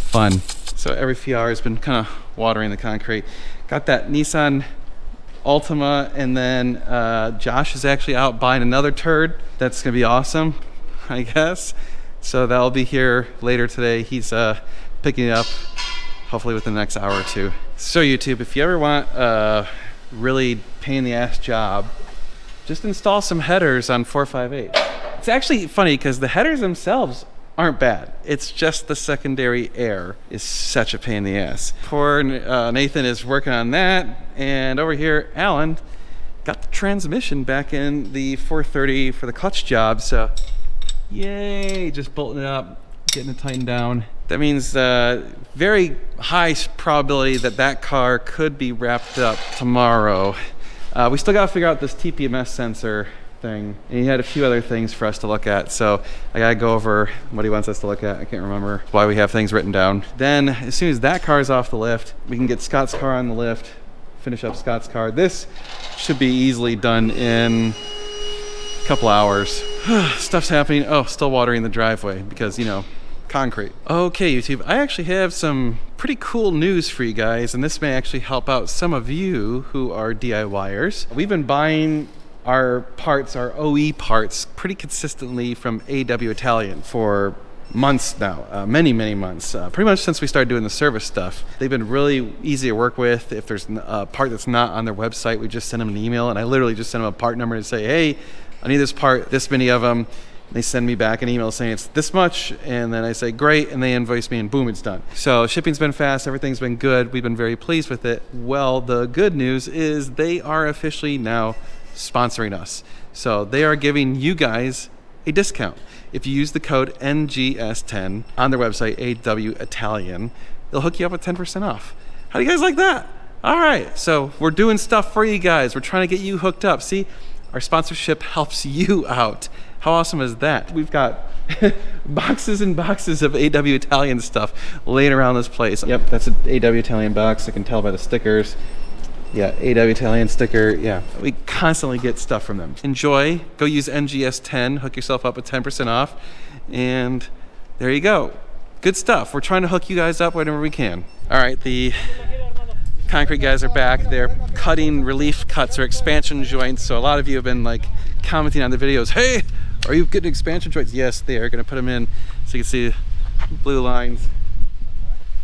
Fun. So every few hours been kind of watering the concrete. Got that Nissan Altima, and then Josh is actually out buying another turd. That's gonna be awesome, I guess. So that'll be here later today. He's picking it up hopefully within the next hour or two. So YouTube, if you ever want a really pain in the ass job, just install some headers on 458. It's actually funny because the headers themselves aren't bad. It's just the secondary air is such a pain in the ass. Poor Nathan is working on that, and over here Alan got the transmission back in the 430 for the clutch job, so yay, just bolting it up, getting it tightened down. That means very high probability that that car could be wrapped up tomorrow. We still gotta figure out this TPMS sensor thing, and he had a few other things for us to look at, so I gotta go over what he wants us to look at. I can't remember why we have things written down. Then as soon as that car is off the lift, we can get Scott's car on the lift, finish up Scott's car. This should be easily done in a couple hours. Stuff's happening. Oh, still watering the driveway because, you know, concrete. Okay, YouTube, I actually have some pretty cool news for you guys, and this may actually help out some of you who are DIYers. We've been buying our parts, our OE parts, pretty consistently from AW Italian for months now, many months, pretty much since we started doing the service stuff. They've been really easy to work with. If there's a part that's not on their website, we just send them an email, and I literally just send them a part number and say, hey, I need this part, this many of them. They send me back an email saying it's this much, and then I say great, and they invoice me, and boom, it's done. So shipping's been fast, everything's been good, we've been very pleased with it. Well, the good news is they are officially now sponsoring us. So they are giving you guys a discount. If you use the code NGS10 on their website, AW Italian, they'll hook you up with 10% off. How do you guys like that? All right, so we're doing stuff for you guys. We're trying to get you hooked up. See, our sponsorship helps you out. How awesome is that? We've got boxes and boxes of AW Italian stuff laying around this place. Yep, that's an AW Italian box. I can tell by the stickers. Yeah, AW Italian sticker. Yeah, we constantly get stuff from them. Enjoy. Go use NGS10. Hook yourself up with 10% off. And there you go. Good stuff. We're trying to hook you guys up whenever we can. All right, the concrete guys are back. They're cutting relief cuts or expansion joints. So a lot of you have been like commenting on the videos. Hey, are you getting expansion joints? Yes, they are going to put them in so you can see blue lines.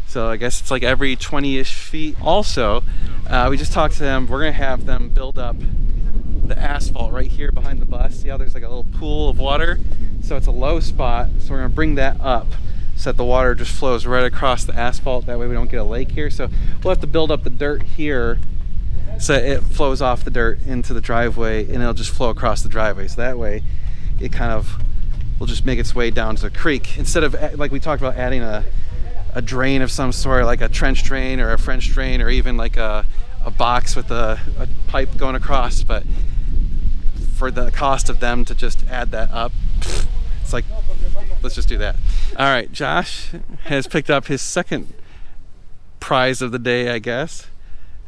So I guess it's like every 20-ish feet. Also, we just talked to them. We're gonna have them build up the asphalt right here behind the bus. See how there's like a little pool of water? So it's a low spot. So we're gonna bring that up so that the water just flows right across the asphalt. That way we don't get a lake here. So we'll have to build up the dirt here so it flows off the dirt into the driveway, and it'll just flow across the driveway. So that way it kind of will just make its way down to the creek. Instead of, like we talked about, adding a drain of some sort, like a trench drain or a French drain, or even like a box with a pipe going across. But for the cost of them to just add that up, it's like, let's just do that. All right, Josh has picked up his second prize of the day, I guess.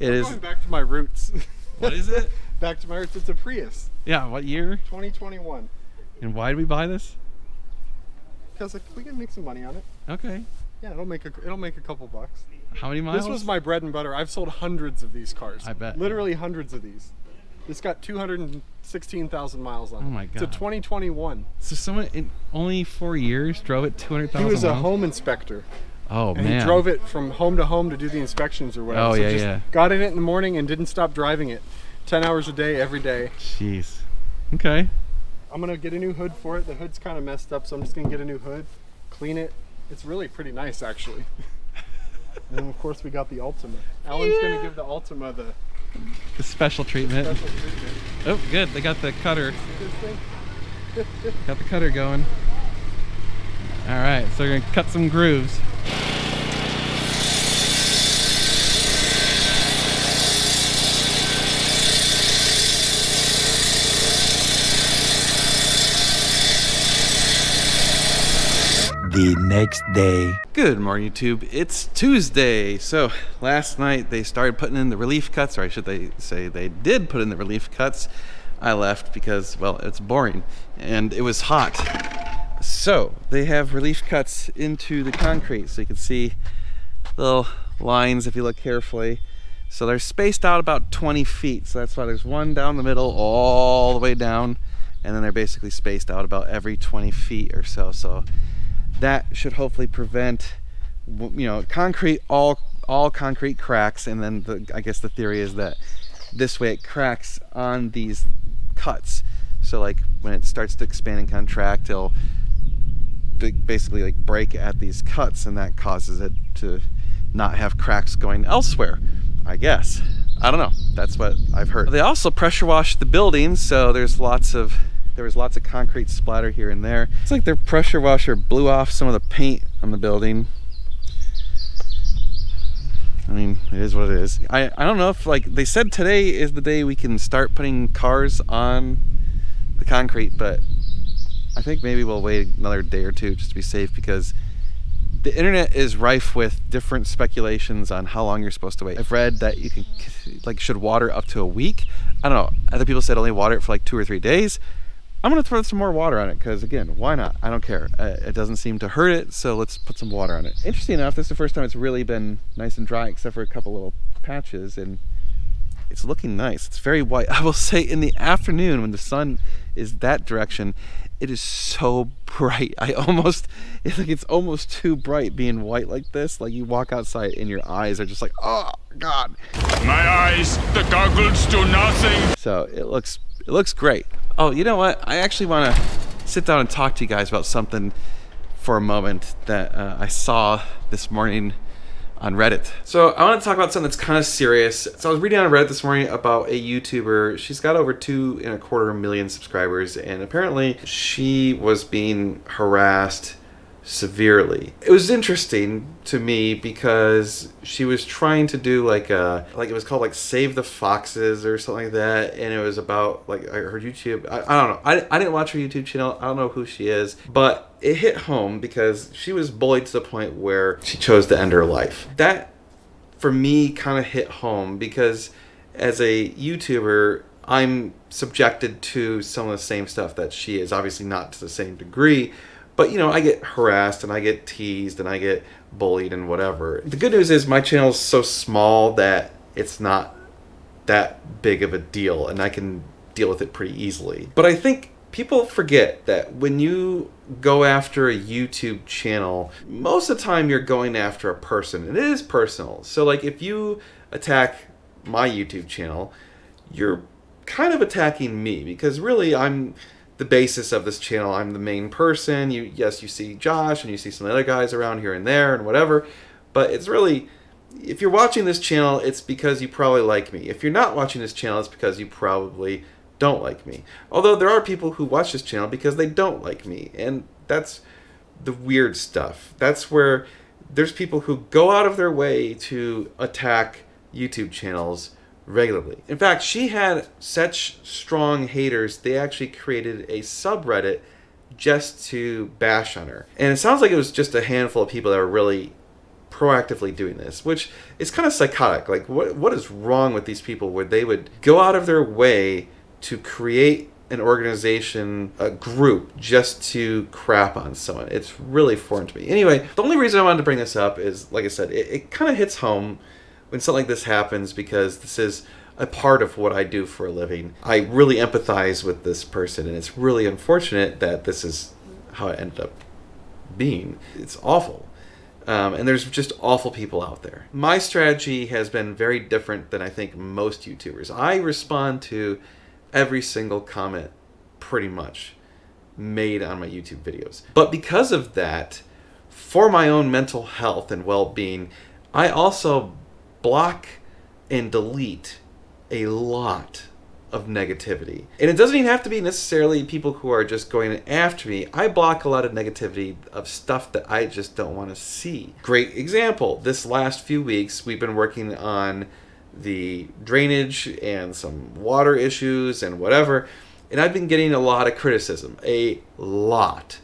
I'm going back to my roots. What is it? Back to my roots. It's a Prius. Yeah, what year? 2021. And why did we buy this? Because we can make some money on it. Okay. Yeah, it'll make a couple bucks. How many miles? This was my bread and butter. I've sold hundreds of these cars. I bet. Literally hundreds of these. This got 216,000 miles on it. Oh my God. It's a 2021. So someone in only 4 years drove it 200,000 He was miles? a home inspector. Oh, and man. he drove it from home to home to do the inspections or whatever. Oh, so yeah, just yeah. got in it in the morning and didn't stop driving it. 10 hours a day, every day. Jeez. Okay. I'm going to get a new hood for it. The hood's kind of messed up, so I'm just going to get a new hood, clean it. It's really pretty nice, actually. And then of course we got the Ultima. Alan's gonna give the Ultima the The special treatment. special treatment. Oh, good. They got the cutter. See this thing? Got the cutter going. All right, so we're gonna cut some grooves. The next day. Good morning, YouTube. It's Tuesday. So last night they started putting in the relief cuts, or I should say they did put in the relief cuts. I left because, well, it's boring and it was hot. So they have relief cuts into the concrete, so you can see little lines if you look carefully. So they're spaced out about 20 feet. So that's why there's one down the middle all the way down, and then they're basically spaced out about every 20 feet or so. So that should hopefully prevent, you know, all concrete cracks. And then I guess the theory is that this way it cracks on these cuts. So like when it starts to expand and contract, it'll basically like break at these cuts, and that causes it to not have cracks going elsewhere, I guess. I don't know. That's what I've heard. They also pressure washed the building, so there was lots of concrete splatter here and there. It's like their pressure washer blew off some of the paint on the building. I mean, it is what it is. I don't know if, like, they said today is the day we can start putting cars on the concrete, but I think maybe we'll wait another day or two just to be safe, because the internet is rife with different speculations on how long you're supposed to wait. I've read that you can, like, should water up to a week. I don't know. Other people said only water it for like 2 or 3 days. I'm gonna throw some more water on it because, again, why not? I don't care. It doesn't seem to hurt it, so let's put some water on it. Interesting enough, this is the first time it's really been nice and dry, except for a couple little patches, and it's looking nice. It's very white. I will say, in the afternoon when the sun is that direction, it is so bright. It's almost too bright being white like this. Like, you walk outside and your eyes are just like, oh God. My eyes, the goggles do nothing. So it looks great. Oh, you know what? I actually want to sit down and talk to you guys about something for a moment that I saw this morning on Reddit. So I want to talk about something that's kind of serious. So I was reading on Reddit this morning about a YouTuber. She's got over 2.25 million subscribers, and apparently she was being harassed severely. It was interesting to me because she was trying to do like it was called like Save the Foxes or something like that, and it was about like her YouTube. I don't know. I didn't watch her YouTube channel. I don't know who she is, but it hit home because she was bullied to the point where she chose to end her life. That for me kind of hit home because as a YouTuber, I'm subjected to some of the same stuff that she is. Obviously not to the same degree, but, you know, I get harassed and I get teased and I get bullied and whatever. The good news is my channel is so small that it's not that big of a deal and I can deal with it pretty easily. But I think people forget that when you go after a YouTube channel, most of the time you're going after a person, and it is personal. So like if you attack my YouTube channel, you're kind of attacking me, because really I'm the basis of this channel. I'm the main person. You see Josh and you see some other guys around here and there and whatever, but it's really, if you're watching this channel, it's because you probably like me. If you're not watching this channel, it's because you probably don't like me. Although there are people who watch this channel because they don't like me, and that's the weird stuff. That's where there's people who go out of their way to attack YouTube channels regularly. In fact, she had such strong haters, they actually created a subreddit just to bash on her. And it sounds like it was just a handful of people that were really proactively doing this, which is kind of psychotic. Like, what is wrong with these people where they would go out of their way to create an organization, a group, just to crap on someone? It's really foreign to me. Anyway, the only reason I wanted to bring this up is, like I said, it kind of hits home when something like this happens, because this is a part of what I do for a living. I really empathize with this person, and it's really unfortunate that this is how it ended up being. It's awful. And there's just awful people out there. My strategy has been very different than I think most YouTubers. I respond to every single comment pretty much made on my YouTube videos. But because of that, for my own mental health and well-being, I also block and delete a lot of negativity. And it doesn't even have to be necessarily people who are just going after me. I block a lot of negativity of stuff that I just don't want to see. Great example. This last few weeks, we've been working on the drainage and some water issues and whatever. And I've been getting a lot of criticism. A lot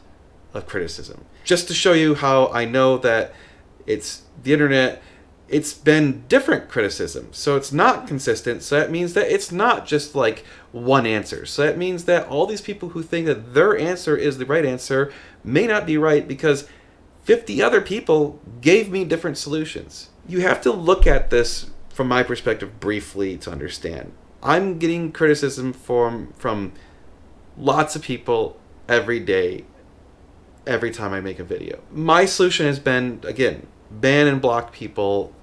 of criticism. Just to show you how I know that it's the internet, it's been different criticism. So it's not consistent. So that means that it's not just like one answer. So that means that all these people who think that their answer is the right answer may not be right because 50 other people gave me different solutions. You have to look at this from my perspective briefly to understand. I'm getting criticism from lots of people every day, every time I make a video. My solution has been, again, ban and block people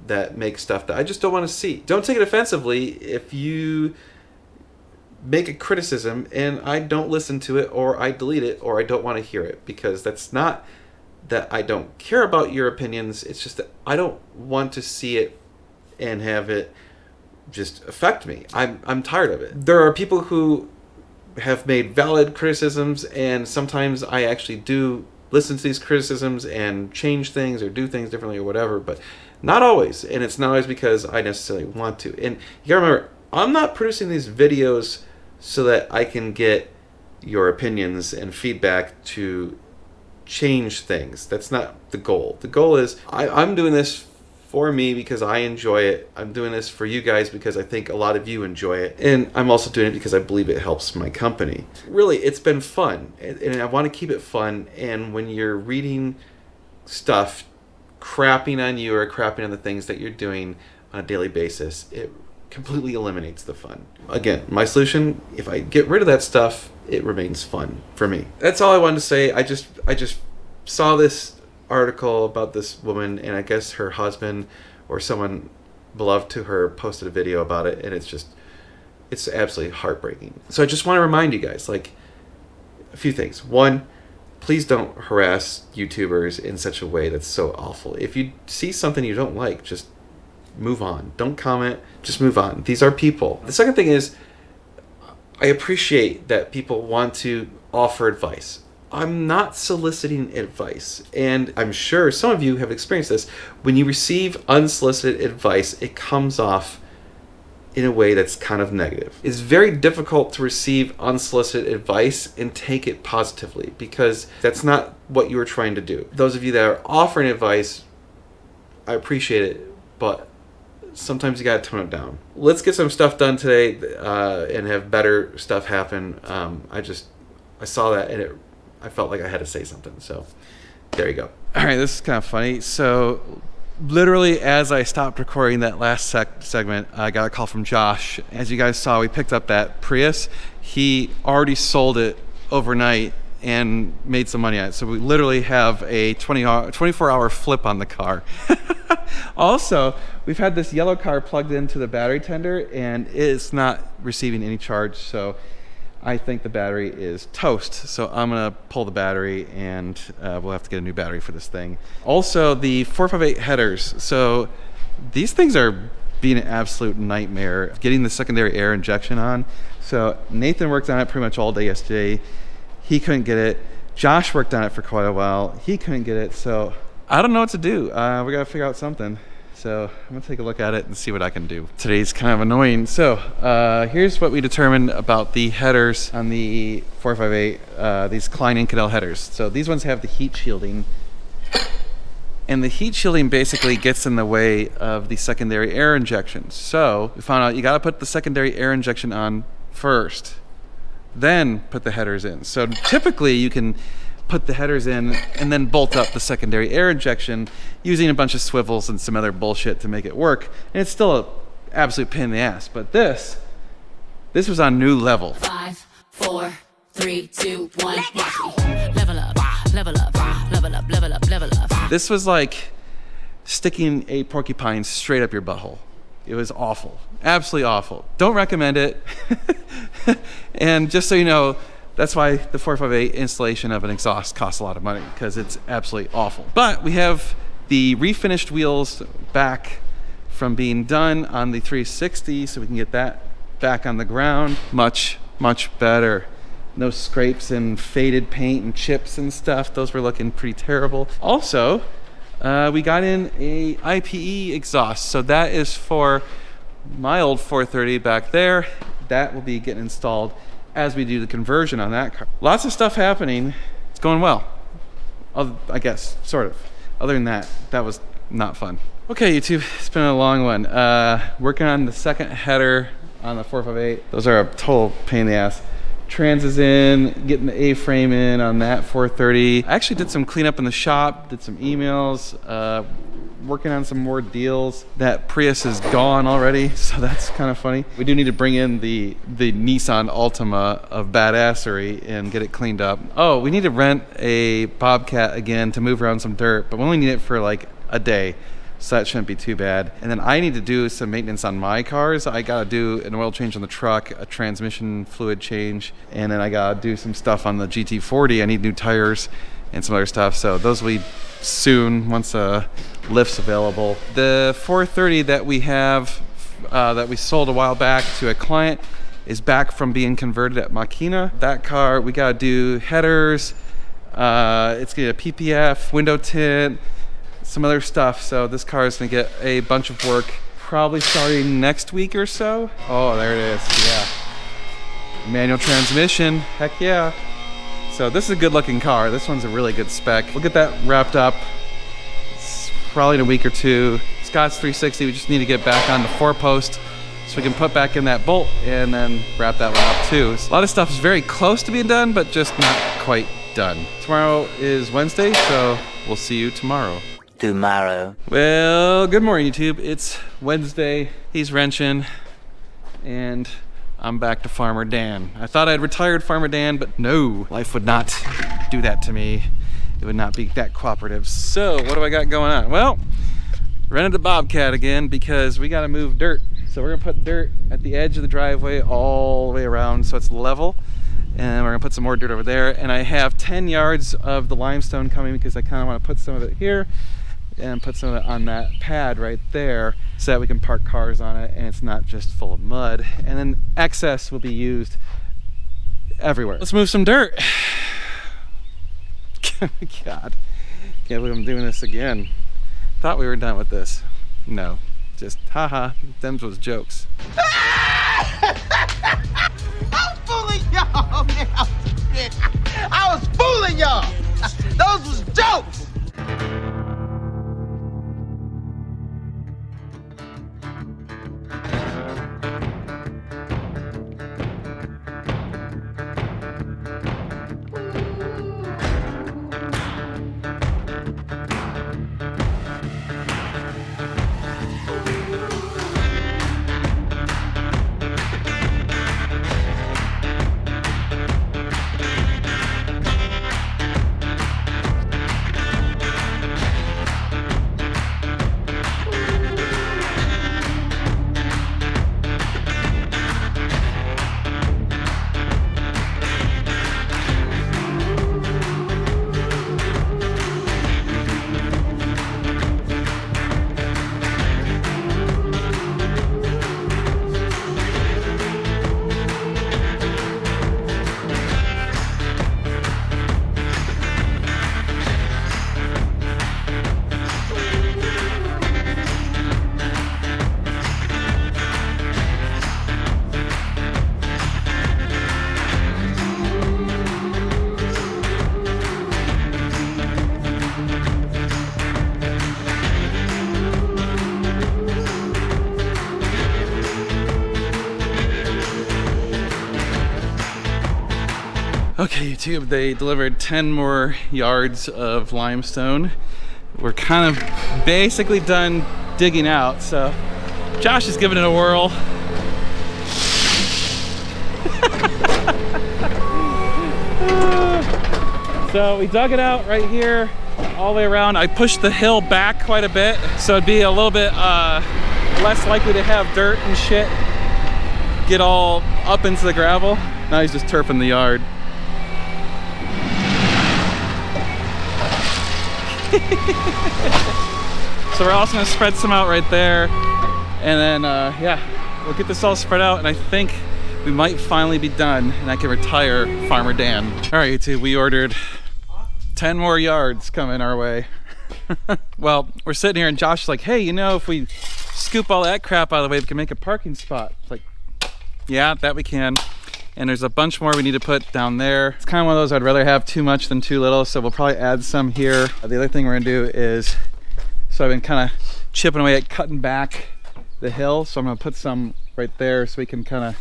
that make stuff that I just don't want to see. Don't take it offensively if you make a criticism and I don't listen to it or I delete it or I don't want to hear it, because that's not that I don't care about your opinions. It's just that I don't want to see it and have it just affect me. I'm tired of it. There are people who have made valid criticisms, and sometimes I actually do listen to these criticisms and change things or do things differently or whatever, but not always. And it's not always because I necessarily want to. And you gotta remember, I'm not producing these videos so that I can get your opinions and feedback to change things. That's not the goal. The goal is I'm doing this for me because I enjoy it. I'm doing this for you guys because I think a lot of you enjoy it. And I'm also doing it because I believe it helps my company. Really, it's been fun. And I want to keep it fun. And when you're reading stuff crapping on you or crapping on the things that you're doing on a daily basis, it completely eliminates the fun. Again, my solution, if I get rid of that stuff, it remains fun for me. That's all I wanted to say. I just saw this article about this woman, and I guess her husband or someone beloved to her posted a video about it, and it's absolutely heartbreaking. So I just want to remind you guys, like, a few things. One, please don't harass YouTubers in such a way that's so awful. If you see something you don't like, just move on. Don't comment, just move on. These are people. The second thing is, I appreciate that people want to offer advice. I'm not soliciting advice, and I'm sure some of you have experienced this. When you receive unsolicited advice, it comes off in a way that's kind of negative. It's very difficult to receive unsolicited advice and take it positively, because that's not what you were trying to do. Those of you that are offering advice, I appreciate it, but sometimes you gotta tone it down. Let's get some stuff done today and have better stuff happen. I saw that and I felt like I had to say something, so there you go. All right, this is kind of funny. So literally as I stopped recording that last segment, I got a call from Josh. As you guys saw, we picked up that Prius. He already sold it overnight and made some money on it. So we literally have a 24-hour flip on the car. Also, we've had this yellow car plugged into the battery tender, and it's not receiving any charge. So I think the battery is toast. So I'm gonna pull the battery, and we'll have to get a new battery for this thing. Also, the 458 headers. So these things are being an absolute nightmare getting the secondary air injection on. So Nathan worked on it pretty much all day yesterday. He couldn't get it. Josh worked on it for quite a while. He couldn't get it. So I don't know what to do. We gotta figure out something. So I'm gonna take a look at it and see what I can do. Today's kind of annoying. So here's what we determined about the headers on the 458, these Klein-Incadel headers. So these ones have the heat shielding, and the heat shielding basically gets in the way of the secondary air injection. So we found out you gotta put the secondary air injection on first, then put the headers in. So typically you can put the headers in and then bolt up the secondary air injection using a bunch of swivels and some other bullshit to make it work, and it's still an absolute pain in the ass. But this was on new level. 5, 4, 3, 2, 1. Level up, level up, level up, level up, level up. This was like sticking a porcupine straight up your butthole. It was awful, absolutely awful. Don't recommend it. And just so you know, that's why the 458 installation of an exhaust costs a lot of money, because it's absolutely awful. But we have the refinished wheels back from being done on the 360 so we can get that back on the ground. Much better. No scrapes and faded paint and chips and stuff. Those were looking pretty terrible. Also, we got in a IPE exhaust. So that is for my old 430 back there. That will be getting installed as we do the conversion on that car. Lots of stuff happening. It's going well. I guess, sort of. Other than that, that was not fun. Okay, YouTube, it's been a long one. Working on the second header on the 458. Those are a total pain in the ass. Trans is in, getting the A-frame in on that 430. I actually did some cleanup in the shop, did some emails, working on some more deals. That Prius is gone already, so that's kind of funny. We do need to bring in the Nissan Altima of badassery and get it cleaned up. Oh, we need to rent a Bobcat again to move around some dirt, but we only need it for like a day. So that shouldn't be too bad. And then I need to do some maintenance on my cars. I gotta do an oil change on the truck, a transmission fluid change, and then I gotta do some stuff on the GT40. I need new tires and some other stuff. So those will be soon once lift's available. The 430 that we have, that we sold a while back to a client, is back from being converted at Makina. That car, we gotta do headers, it's gonna get a PPF, window tint, some other stuff. So this car is gonna get a bunch of work probably starting next week or so. Oh, there it is. Yeah, manual transmission, heck yeah. So this is a good looking car. This one's a really good spec. We'll get that wrapped up. It's probably in a week or two. Scott's 360, we just need to get back on the 4-post so we can put back in that bolt and then wrap that one up too. So a lot of stuff is very close to being done, but just not quite done. Tomorrow is Wednesday, so we'll see you tomorrow. Well, good morning, YouTube. It's Wednesday. He's wrenching, and I'm back to Farmer Dan. I thought I'd retired Farmer Dan, but no, life would not do that to me. It would not be that cooperative. So what do I got going on? Well, rented a Bobcat again because we got to move dirt. So we're gonna put dirt at the edge of the driveway all the way around so it's level. And we're gonna put some more dirt over there. And I have 10 yards of the limestone coming because I kind of want to put some of it here and put some of it on that pad right there so that we can park cars on it and it's not just full of mud. And then excess will be used everywhere. Let's move some dirt. God, can't believe I'm doing this again. Thought we were done with this. No, just haha, them was jokes. I'm fooling y'all, man. I was fooling y'all. Those was jokes. Okay, YouTube, they delivered 10 more yards of limestone. We're kind of basically done digging out, so Josh is giving it a whirl. So we dug it out right here, all the way around. I pushed the hill back quite a bit, so it'd be a little bit less likely to have dirt and shit get all up into the gravel. Now he's just turfing the yard. So we're also gonna spread some out right there. And then, yeah, we'll get this all spread out, and I think we might finally be done, and I can retire Farmer Dan. All right, YouTube, we ordered 10 more yards coming our way. Well, we're sitting here, and Josh is like, hey, you know, if we scoop all that crap out of the way, we can make a parking spot. It's like, yeah, that we can. And there's a bunch more we need to put down there. It's kind of one of those I'd rather have too much than too little, so we'll probably add some here. The other thing we're gonna do is, so I've been kind of chipping away at cutting back the hill, so I'm gonna put some right there so we can kind of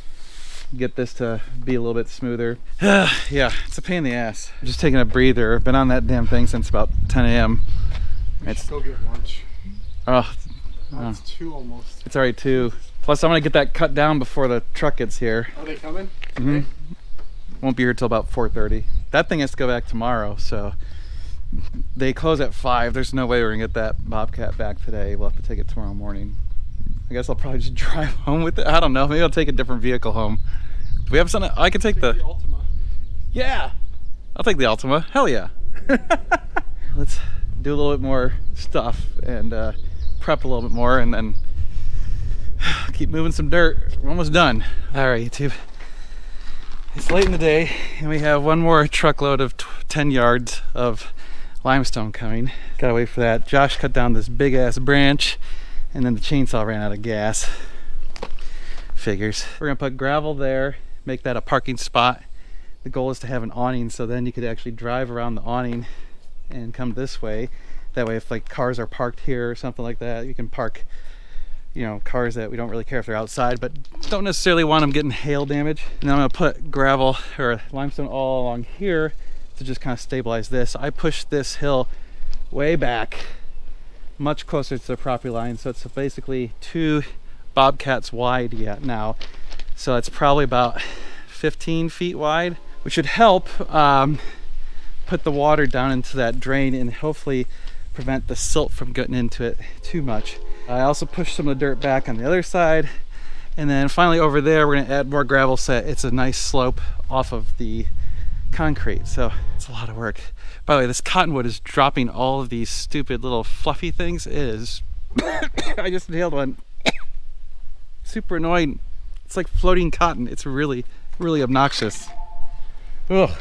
get this to be a little bit smoother. Yeah, it's a pain in the ass. I'm just taking a breather. I've been on that damn thing since about 10 a.m. It's go get lunch. Oh, It's 2 almost. it's already 2. Plus, I'm gonna get that cut down before the truck gets here. Are they coming? Mm-hmm. Won't be here till about 4:30. That thing has to go back tomorrow, so they close at 5. There's no way we're gonna get that Bobcat back today. We'll have to take it tomorrow morning. I guess I'll probably just drive home with it. I don't know. Maybe I'll take a different vehicle home. Do we have something? I can take the Altima. Yeah, I'll take the Altima. Hell yeah. Let's do a little bit more stuff and prep a little bit more, and then keep moving some dirt. We're almost done. All right, YouTube. It's late in the day, and we have one more truckload of 10 yards of limestone coming. Gotta wait for that. Josh cut down this big ass branch, and then the chainsaw ran out of gas. Figures. We're gonna put gravel there, make that a parking spot. The goal is to have an awning, so then you could actually drive around the awning and come this way. That way, if like cars are parked here or something like that, you can park, you know, cars that we don't really care if they're outside, but don't necessarily want them getting hail damage. And then I'm gonna put gravel or limestone all along here to just kind of stabilize this. I pushed this hill way back, much closer to the property line, so it's basically 2 Bobcats wide yet now. So it's probably about 15 feet wide, which should help put the water down into that drain and hopefully prevent the silt from getting into it too much. I also pushed some of the dirt back on the other side, and then finally over there we're gonna add more gravel so it's a nice slope off of the concrete. So it's a lot of work. By the way, this cottonwood is dropping all of these stupid little fluffy things. It is I just inhaled one. Super annoying. It's like floating cotton. It's really obnoxious. Ugh.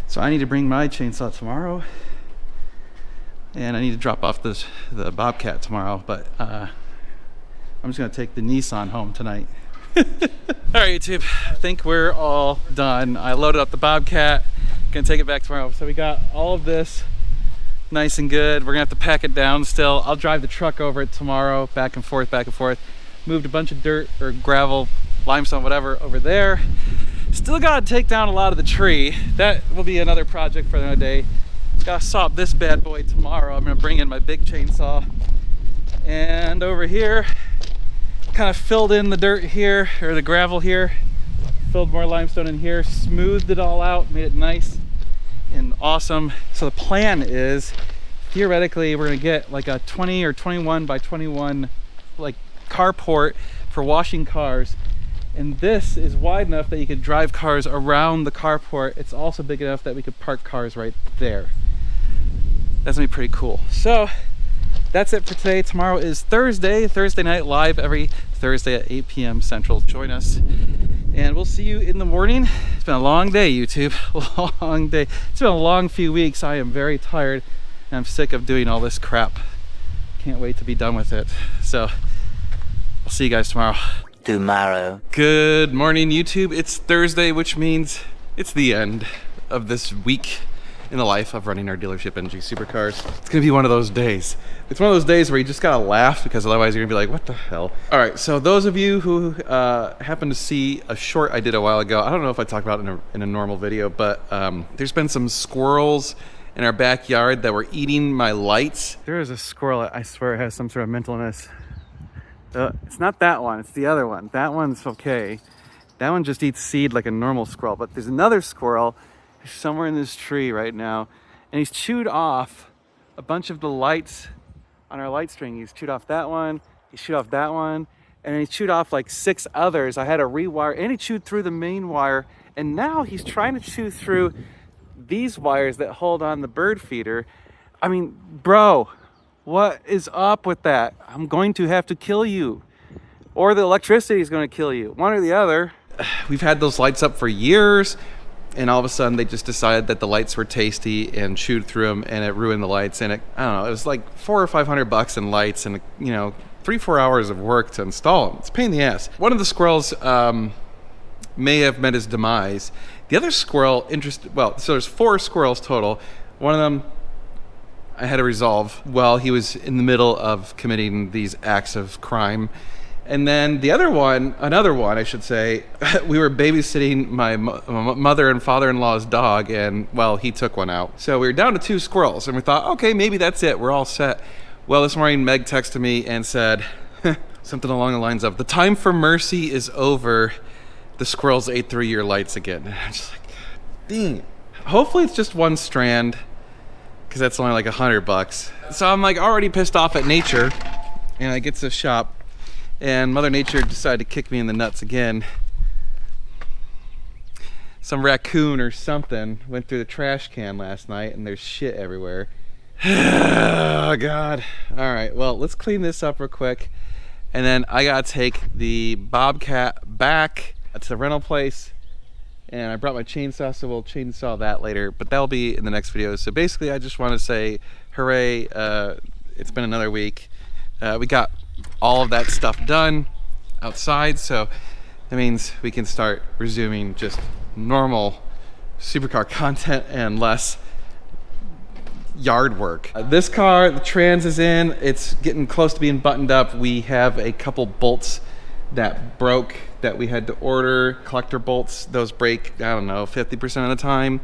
So I need to bring my chainsaw tomorrow, and I need to drop off the Bobcat tomorrow, but I'm just gonna take the Nissan home tonight. All right, YouTube, I think we're all done. I loaded up the Bobcat, gonna take it back tomorrow. So we got all of this nice and good. We're gonna have to pack it down still. I'll drive the truck over it tomorrow, back and forth. Moved a bunch of dirt or gravel, limestone, whatever, over there. Still gotta take down a lot of the tree. That will be another project for another day. Gotta saw up this bad boy tomorrow. I'm gonna bring in my big chainsaw. And over here, kind of filled in the dirt here, or the gravel here. Filled more limestone in here, smoothed it all out, made it nice and awesome. So the plan is, theoretically, we're gonna get like a 20 or 21 by 21 like carport for washing cars. And this is wide enough that you could drive cars around the carport. It's also big enough that we could park cars right there. That's gonna be pretty cool. So that's it for today. Tomorrow is Thursday night live every Thursday at 8 p.m. Central. Join us, and we'll see you in the morning. It's been a long day, YouTube. Long day. It's been a long few weeks. I am very tired, and I'm sick of doing all this crap. Can't wait to be done with it. So I'll see you guys tomorrow. Good morning, YouTube. It's Thursday, which means it's the end of this week in the life of running our dealership, NG Supercars. It's gonna be one of those days. It's one of those days where you just gotta laugh, because otherwise you're gonna be like, what the hell? All right, so those of you who happen to see a short I did a while ago, I don't know if I talked about it in a normal video, but there's been some squirrels in our backyard that were eating my lights. There is a squirrel, I swear it has some sort of mental illness. It's not that one, it's the other one. That one's okay. That one just eats seed like a normal squirrel, but there's another squirrel somewhere in this tree right now, and he's chewed off a bunch of the lights on our light string. He's chewed off that one, he chewed off that one, and he chewed off like 6 others. I had to rewire, and he chewed through the main wire, and now he's trying to chew through these wires that hold on the bird feeder. I mean, bro, What is up with that? I'm going to have to kill you. Or the electricity is going to kill you. One or the other. We've had those lights up for years, and all of a sudden they just decided that the lights were tasty and chewed through them, and it ruined the lights. And I don't know, it was like $400 or $500 in lights, and 3-4 hours of work to install them. It's a pain in the ass. One of the squirrels may have met his demise. The other squirrel so there's 4 squirrels total. One of them I had to resolve while he was in the middle of committing these acts of crime. And then the other one, another one, I should say, we were babysitting my mother and father-in-law's dog, and, well, he took one out. So we were down to 2 squirrels, and we thought, okay, maybe that's it. We're all set. Well, this morning, Meg texted me and said something along the lines of, the time for mercy is over. The squirrels ate through your lights again. And I'm just like, dang it. Hopefully it's just one strand, because that's only like $100. So I'm like already pissed off at nature, and I get to the shop, and Mother Nature decided to kick me in the nuts again. Some raccoon or something went through the trash can last night, and there's shit everywhere. Oh God. All right, well, let's clean this up real quick, and then I gotta take the Bobcat back to the rental place, and I brought my chainsaw, so we'll chainsaw that later, but that'll be in the next video. So basically I just want to say hooray, it's been another week. We got all of that stuff done outside, so that means we can start resuming just normal supercar content and less yard work. This car, the trans is in, it's getting close to being buttoned up. We have a couple bolts that broke that we had to order, collector bolts. Those break, I don't know, 50% of the time.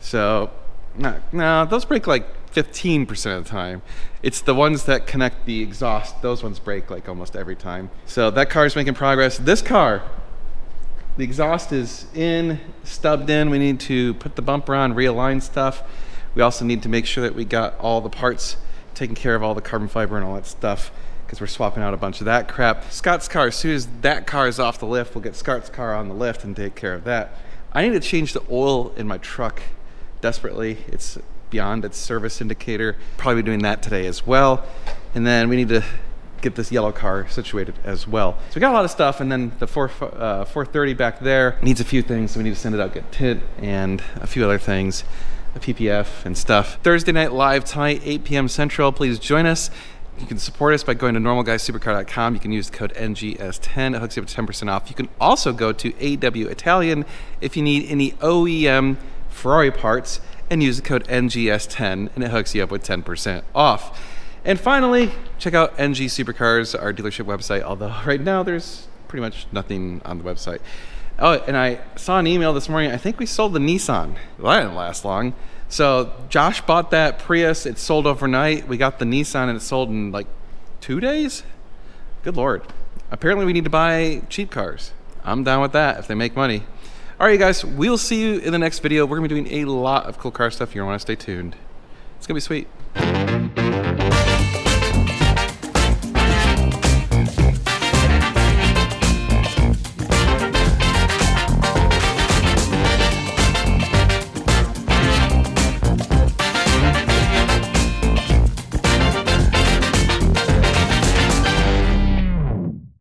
So, no, those break like 15% of the time. It's the ones that connect the exhaust, those ones break like almost every time. So that car's making progress. This car, the exhaust is in, stubbed in. We need to put the bumper on, realign stuff. We also need to make sure that we got all the parts taken care of, all the carbon fiber and all that stuff, because we're swapping out a bunch of that crap. Scott's car, as soon as that car is off the lift, we'll get Scott's car on the lift and take care of that. I need to change the oil in my truck desperately. It's beyond its service indicator. Probably doing that today as well. And then we need to get this yellow car situated as well. So we got a lot of stuff, and then the 430 back there needs a few things, so we need to send it out, get tint, and a few other things, a PPF and stuff. Thursday night live tonight, 8 p.m. Central. Please join us. You can support us by going to normalguysupercar.com. You can use the code NGS10. It hooks you up to 10% off. You can also go to AW Italian if you need any OEM Ferrari parts, and use the code NGS10, and it hooks you up with 10% off. And finally, check out NG Supercars, our dealership website, although right now there's pretty much nothing on the website. Oh, and I saw an email this morning. I think we sold the Nissan. Well, that didn't last long. So Josh bought that Prius. It sold overnight. We got the Nissan, and it sold in like 2 days. Good Lord. Apparently we need to buy cheap cars. I'm down with that if they make money. All right, guys, we'll see you in the next video. We're going to be doing a lot of cool car stuff. You're going to want to stay tuned. It's going to be sweet.